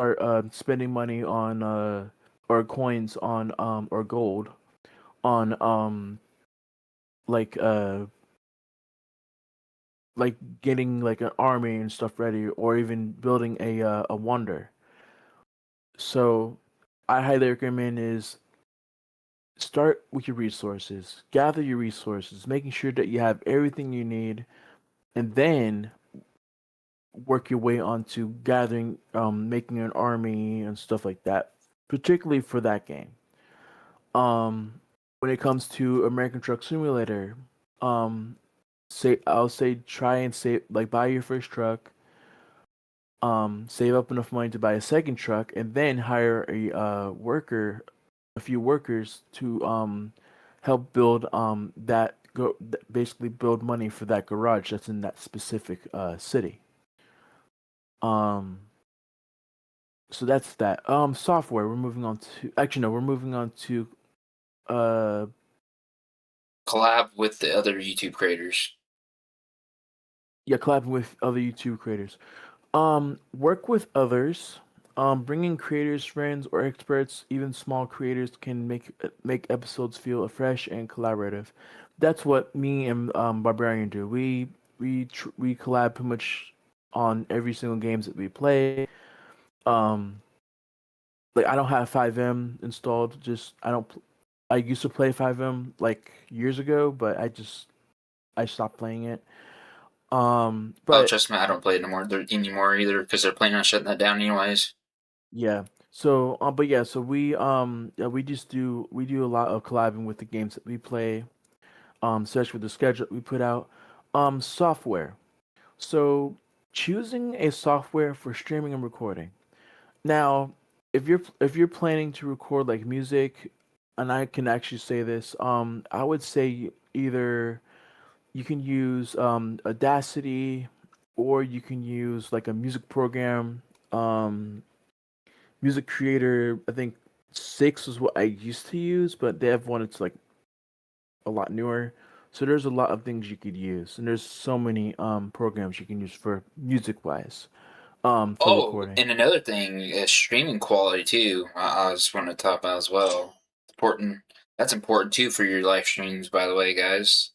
are spending money on or coins on or gold on like uh like getting like an army and stuff ready or even building a wonder. So I highly recommend is start with your resources, gather your resources, making sure that you have everything you need, and then work your way onto gathering, making an army and stuff like that, particularly for that game. Um, when it comes to American Truck Simulator, um, say I'll say try and save like buy your first truck, save up enough money to buy a second truck, and then hire a few workers to help build basically build money for that garage that's in that specific city. Um, so that's that. Software. We're moving on to actually no, we're moving on to uh Collab with the other YouTube creators. yeah, collabing with other YouTube creators. Work with others. Bringing creators, friends, or experts, even small creators, can make episodes feel fresh and collaborative. That's what me and Barbarian do. We collab pretty much on every single games that we play. Um, like I don't have 5M installed. Just I don't. I used to play 5M like years ago, but I stopped playing it. Oh, But trust me, I don't play it anymore either because they're planning on shutting that down anyways. yeah. So, but yeah, so yeah, we do a lot of collabing with the games that we play, especially with the schedule that we put out. Software. So, choosing a software for streaming and recording. Now, if you're planning to record like music, and I can actually say this, I would say either you can use Audacity, or you can use like a music program. Um, Music Creator, I think 6 is what I used to use, but they have one that's like a lot newer. So there's a lot of things you could use, and there's so many programs you can use for music wise, for Oh, recording. and another thing is streaming quality too. I just want to talk about as well. Important. That's important too for your live streams, by the way, guys.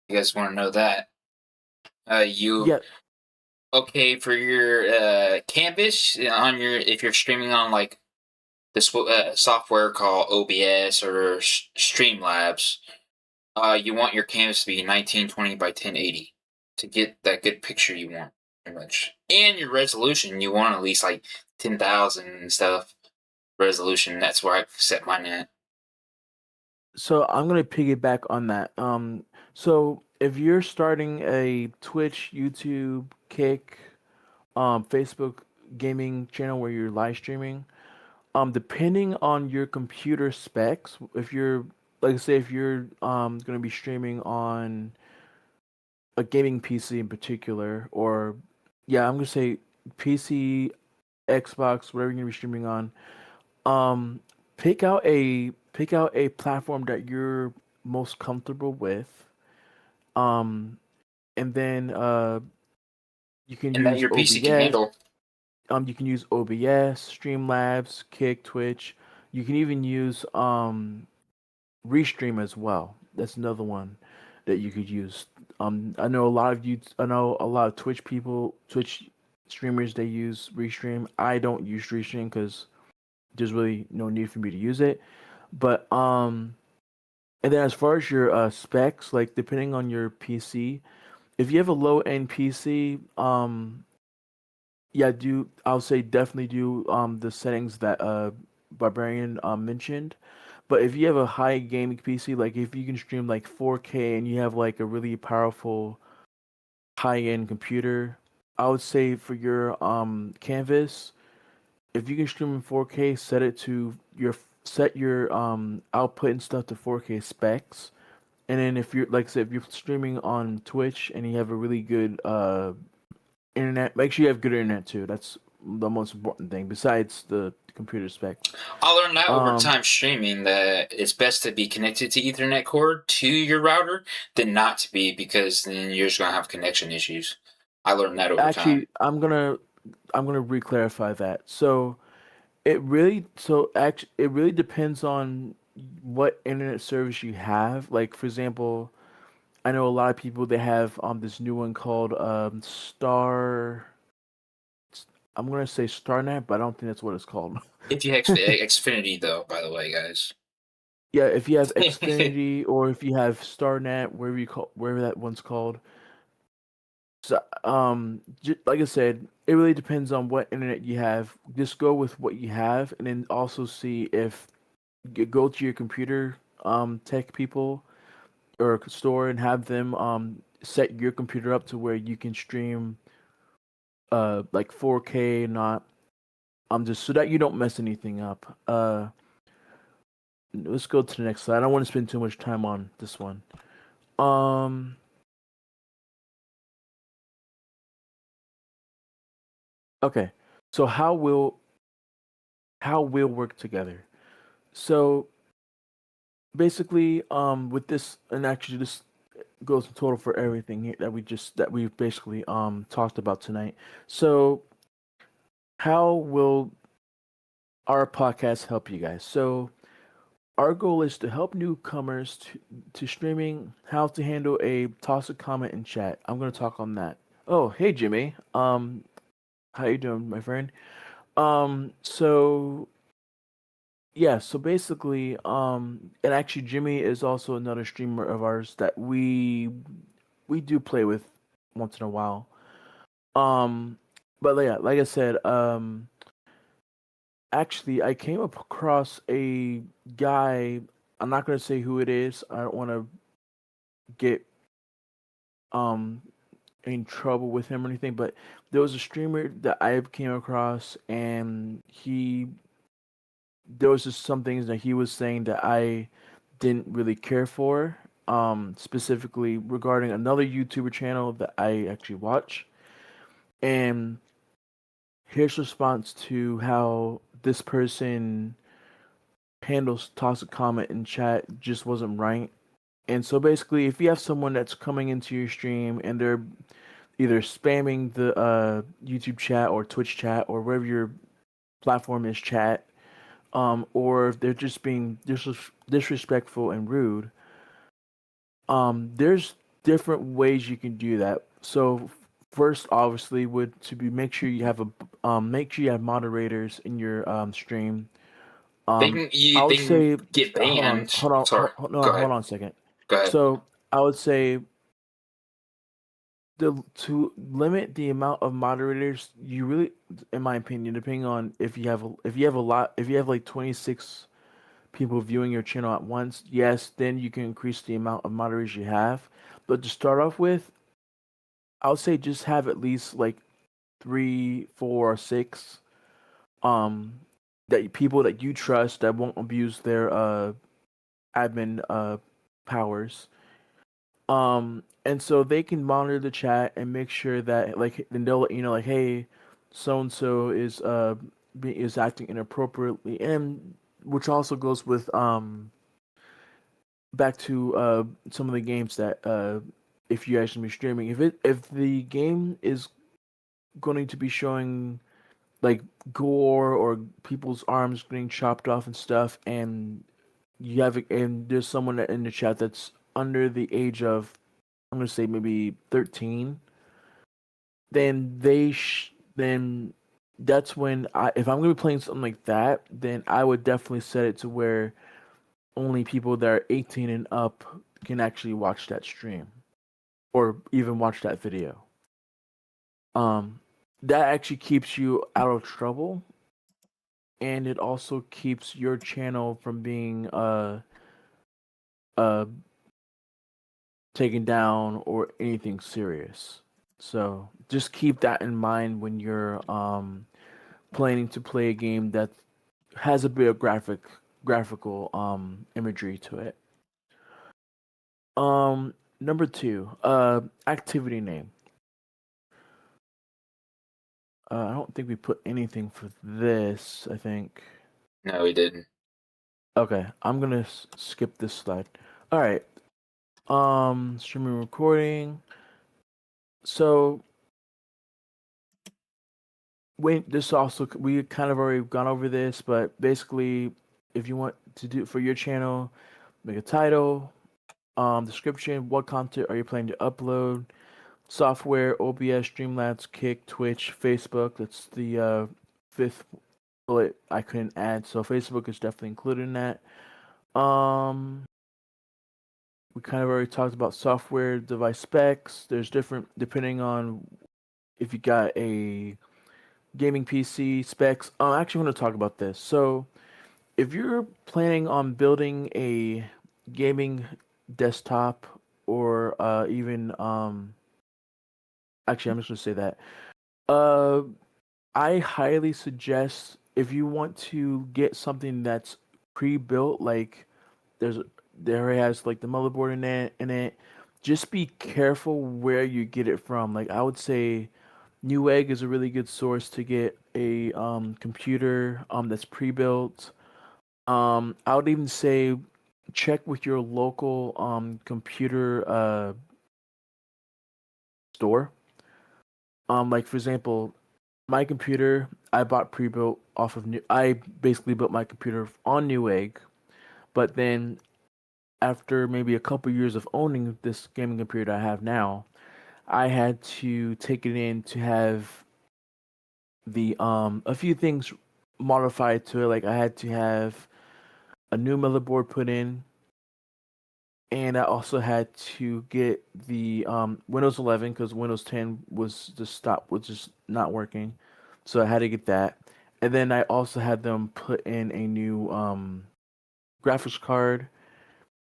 You guys want to know that? You Yeah, okay for your canvas on your if you're streaming on like this software called OBS or Streamlabs. You want your canvas to be 1920 by 1080 to get that good picture you want, pretty much. And your resolution, you want at least like 10,000 and stuff resolution. That's where I set mine at. so I'm gonna piggyback on that. So if you're starting a Twitch, YouTube, Kick, Facebook gaming channel where you're live streaming, depending on your computer specs, if you're like say if you're going to be streaming on a gaming PC in particular, or yeah, I'm going to say PC, Xbox, whatever you're going to be streaming on, um pick out a platform that you're most comfortable with. Um and then you can And that use your PC can OBS. handle. You can use OBS, Streamlabs, Kick, Twitch. You can even use Restream as well. That's another one that you could use. I know a lot of Twitch streamers, they use Restream. I don't use Restream because there's really no need for me to use it. But and then as far as your specs, like depending on your PC, if you have a low end PC, yeah, do I'll say definitely do the settings that Barbarian mentioned. But if you have a high gaming PC, like if you can stream like 4K and you have like a really powerful high-end computer, I would say for your canvas, if you can stream in 4K, set your output and stuff to 4K specs. And then if you're like I said, if you're streaming on Twitch and you have a really good internet, make sure you have good internet too. That's the most important thing besides the computer specs. I learned that over Um, time streaming that it's best to be connected to Ethernet cord to your router than not to be because then you're just going to have connection issues. I learned that over time. Actually, I'm gonna re-clarify that. So it really depends on what internet service you have. Like for example, I know a lot of people they have this new one called Star. I'm gonna say StarNet, but I don't think that's what it's called. If you have Xfinity, though, by the way, guys. Yeah, if you have Xfinity or if you have StarNet, wherever that one's called. So, like I said, it really depends on what internet you have. Just go with what you have, and then also see if you go to your computer, tech people or store and have them set your computer up to where you can stream like 4K, not just so that you don't mess anything up. Let's go to the next slide. I don't want to spend too much time on this one. Um, okay. So how we'll work together. So basically, with this, and actually this goes in total for everything here that we basically talked about tonight. So how will our podcast help you guys? So our goal is to help newcomers to streaming, how to handle a toss a comment in chat. I'm gonna talk on that. Oh, hey Jimmy. How you doing, my friend? So yeah, so basically, and actually Jimmy is also another streamer of ours that we do play with once in a while. Um, but yeah, like I said, actually I came across a guy. I'm not gonna say who it is. I don't want to get um in trouble with him or anything, but there was a streamer that I came across, and he there was just some things that he was saying that I didn't really care for. Specifically regarding another YouTuber channel that I actually watch, and his response to how this person handles toxic comment in chat just wasn't right. And so basically, if you have someone that's coming into your stream and they're either spamming the YouTube chat or Twitch chat or wherever your platform is chat, or if they're just being disrespectful and rude, there's different ways you can do that. So first, obviously, would to be make sure you have moderators in your stream. I They would can say, get banned. Sorry, go hold ahead. on a second. Go ahead. So I would say to limit the amount of moderators, you really, in my opinion, depending on if you have like 26 people viewing your channel at once, yes, then you can increase the amount of moderators you have. But to start off with, I would say just have at least like three, four, or six um that people that you trust that won't abuse their admin powers. And so they can monitor the chat and make sure that like then they'll let you know like, hey, so and so is acting inappropriately, and which also goes with back to some of the games that if you actually be streaming, if the game is going to be showing like gore or people's arms getting chopped off and stuff, and and there's someone in the chat that's under the age of, I'm gonna say maybe 13, then that's when if I'm gonna be playing something like that, then I would definitely set it to where only people that are 18 and up can actually watch that stream or even watch that video. Um, that actually keeps you out of trouble, and it also keeps your channel from being uh taken down or anything serious. So just keep that in mind when you're planning to play a game that has a bit of graphical imagery to it. Number two, activity name. I don't think we put anything for this. I think. No, we didn't. Okay, I'm gonna skip this slide. All right. Streaming recording. So this also we kind of already gone over this, but basically, if you want to do for your channel, make a title, description, what content are you planning to upload, software, OBS, Streamlabs, Kick, Twitch, Facebook. That's the fifth bullet I couldn't add. So Facebook is definitely included in that. We kind of already talked about software, device specs. There's different depending on if you got a gaming PC specs. I actually want to talk about this. So if you're planning on building a gaming desktop or even actually I'm just gonna say that. Uh I highly suggest if you want to get something that's pre-built, like there's there has like the motherboard in it. Just be careful where you get it from. Like I would say Newegg is a really good source to get a computer that's pre-built. I would even say check with your local computer store. Like for example, my computer I bought pre-built off of New. I basically built my computer on Newegg, but then after maybe a couple years of owning this gaming computer I have now, I had to take it in to have the a few things modified to it. Like I had to have a new motherboard put in, and I also had to get the Windows 11 because Windows 10 was just not working, so I had to get that. And then I also had them put in a new graphics card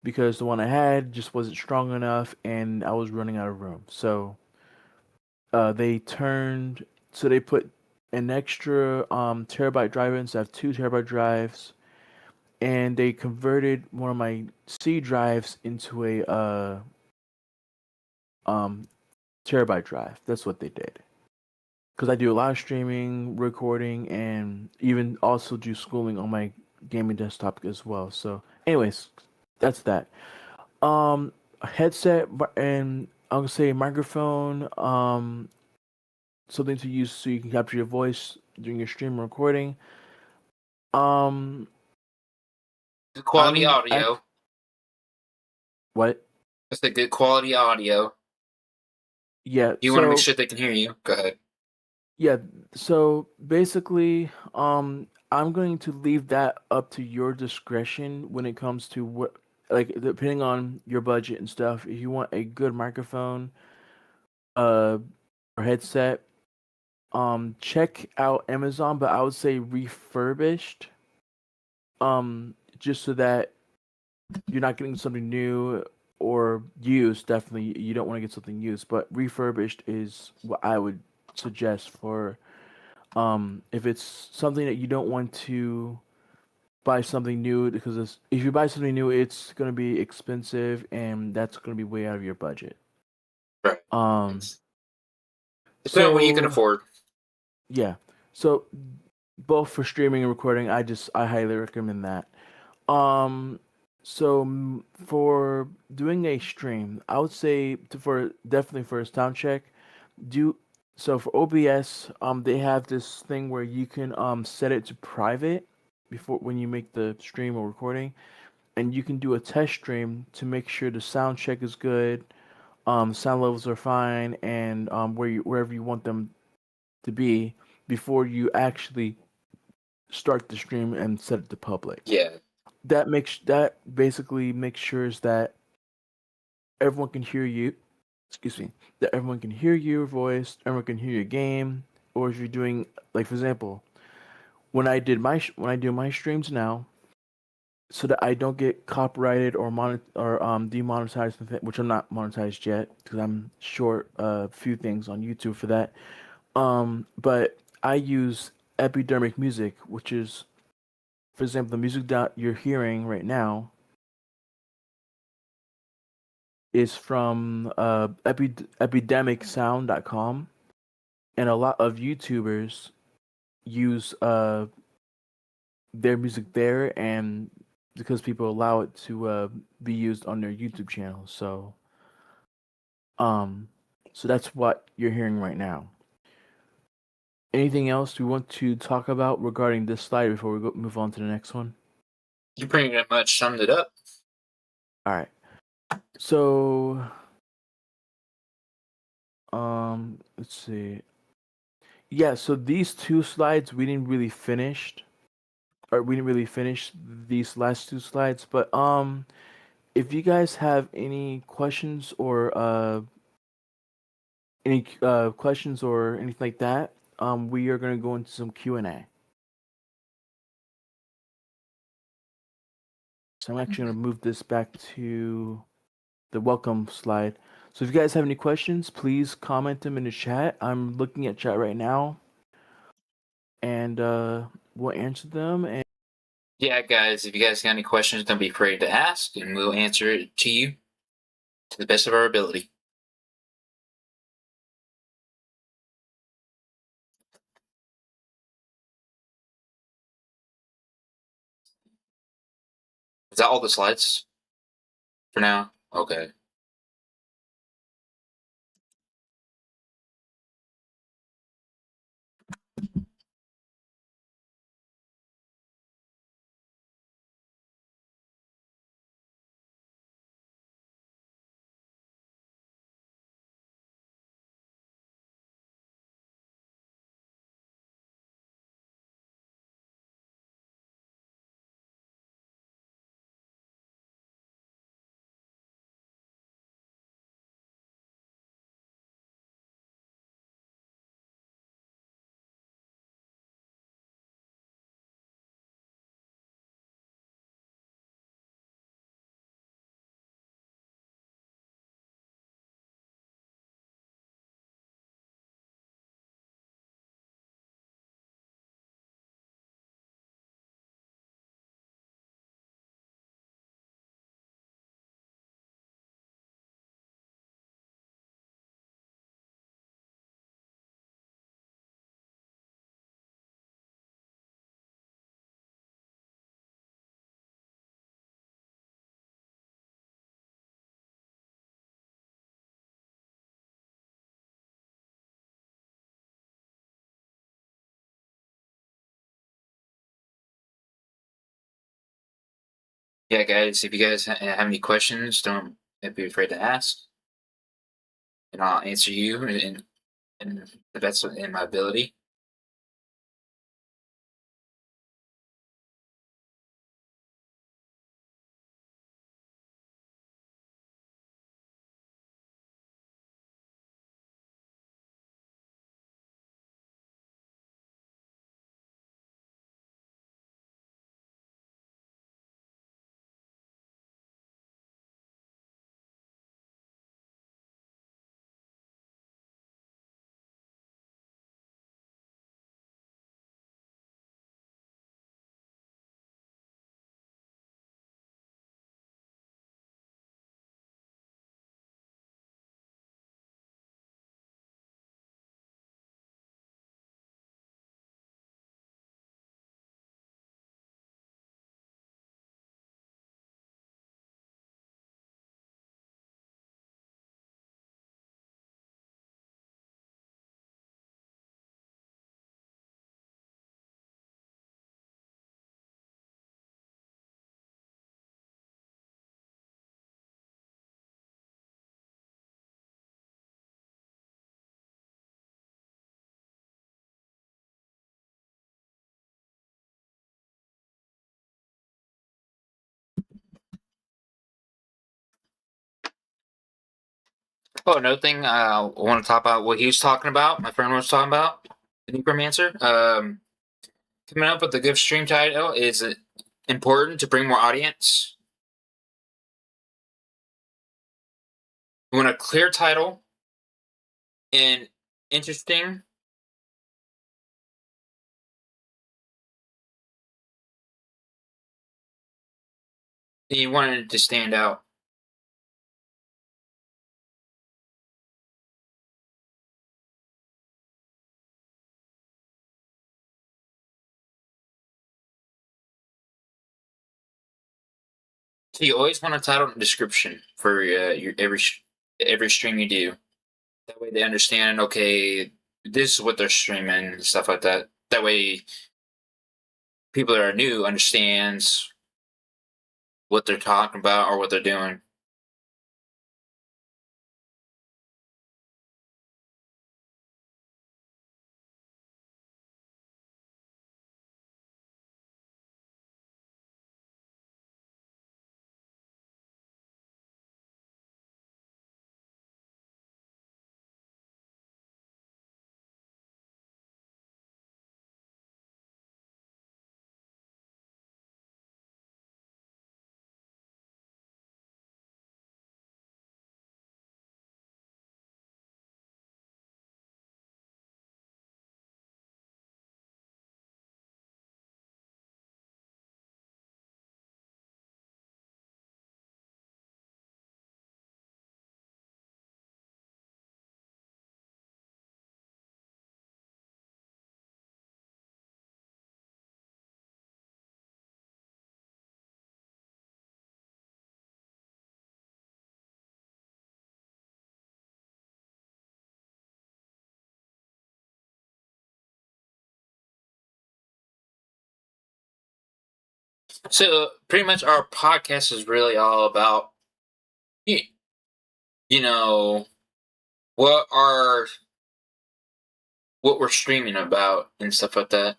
because the one I had just wasn't strong enough, and I was running out of room. So they put an extra terabyte drive in, so I have 2 terabyte drives, and they converted one of my C drives into a um terabyte drive. That's what they did. Because I do a lot of streaming, recording, and even also do schooling on my gaming desktop as well. So, anyways, that's that. A headset and I'm gonna say microphone. Something to use so you can capture your voice during your stream recording. Um, Good quality I'm audio. what? That's the good quality audio. Yeah. You want to make sure they can hear you. Go ahead. Yeah. So basically, I'm going to leave that up to your discretion when it comes to what, like, depending on your budget and stuff. If you want a good microphone, uh, or headset, check out Amazon, but I would say refurbished. Just so that you're not getting something new or used. Definitely, you don't want to get something used, but refurbished is what I would suggest for if it's something that you don't want to buy something new because if you buy something new, it's going to be expensive and that's going to be way out of your budget. Right. Um, It's depending on what you can so afford. yeah, so both for streaming and recording, I highly recommend that. Um, for doing a stream, I would say for definitely for a sound check, do so for OBS, they have this thing where you can set it to private before when you make the stream or recording, and you can do a test stream to make sure the sound check is good, sound levels are fine, and wherever you want them to be before you actually start the stream and set it to public. Yeah. That basically makes sure that everyone can hear you. Excuse me. That everyone can hear your voice. Everyone can hear your game. Or if you're doing like for example, when I do my streams now, so that I don't get copyrighted or demonetized, which I'm not monetized yet because I'm short a few things on YouTube for that. But I use epidermic music, which is, for example, the music that you're hearing right now is from epidemicsound.com, and a lot of YouTubers use their music there, and because people allow it to be used on their YouTube channel. Um, so that's what you're hearing right now. Anything else we want to talk about regarding this slide before we move on to the next one? You pretty much summed it up. All right. So Let's see. Yeah, so these two slides we didn't really finish, or we didn't really finish these last two slides, but if you guys have any questions or questions or anything like that, we are gonna go into some Q&A. So I'm actually gonna move this back to the welcome slide. So if you guys have any questions, please comment them in the chat. I'm looking at chat right now, and we'll answer them. And Yeah, guys, if you guys got any questions, don't be afraid to ask, and we'll answer it to you to the best of our ability. Is that all the slides for now? Okay. Yeah, guys, if you guys have any questions, don't be afraid to ask, and I'll answer you in the best in my ability. Oh, another thing I want to talk about what he was talking about. My friend was talking about the Necromancer. Coming up with a good stream title is important to bring more audience. You want a clear title and interesting. And you want it to stand out. So you always want a title and description for your every stream you do. That way they understand. Okay, this is what they're streaming and stuff like that. That way, people that are new understands what they're talking about or what they're doing. So pretty much our podcast is really all about you, you know what are what we're streaming about and stuff like that.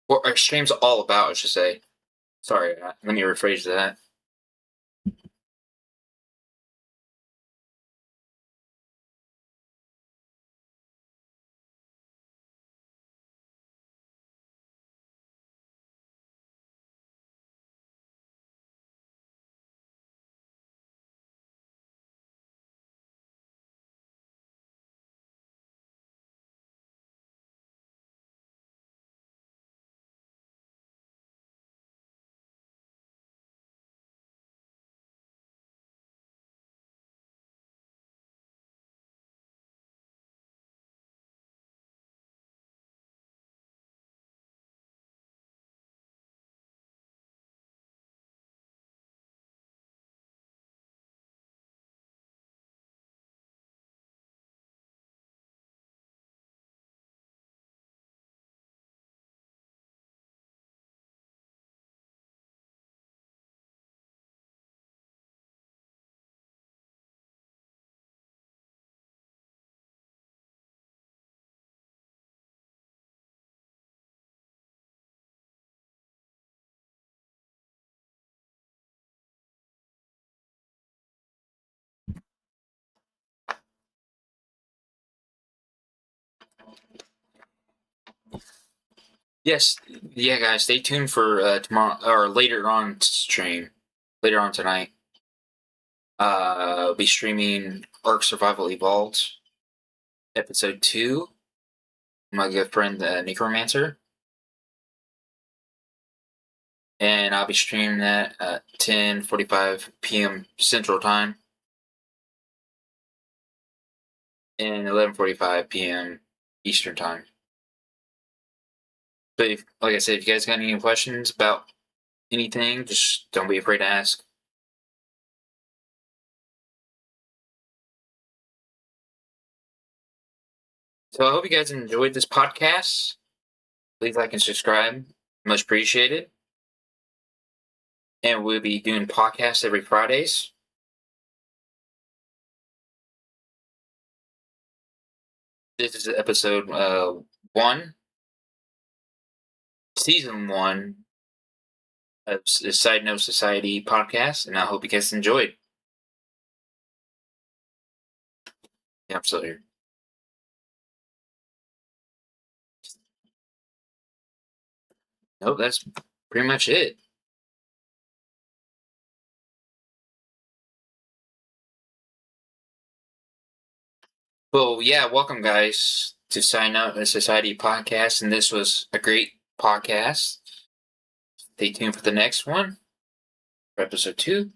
What our stream's all about, I should say. Sorry, let me rephrase that. Yes, yeah, guys, stay tuned for tomorrow or later on stream. Later on tonight, I'll be streaming Ark Survival Evolved episode 2. My good friend the Necromancer, and I'll be streaming that at 10:45 p.m. Central Time and 11:45 p.m. Eastern Time. But like I said, if you guys got any questions about anything, just don't be afraid to ask. So I hope you guys enjoyed this podcast. Please like and subscribe. Much appreciated. And we'll be doing podcasts every Fridays. This is episode 1, season 1 of the Side Note Society podcast, and I hope you guys enjoyed. Yeah, I'm still here. Nope, that's pretty much it. Well, yeah, welcome guys to Sign Up a Society podcast, and this was a great podcast. Stay tuned for the next one, for episode 2.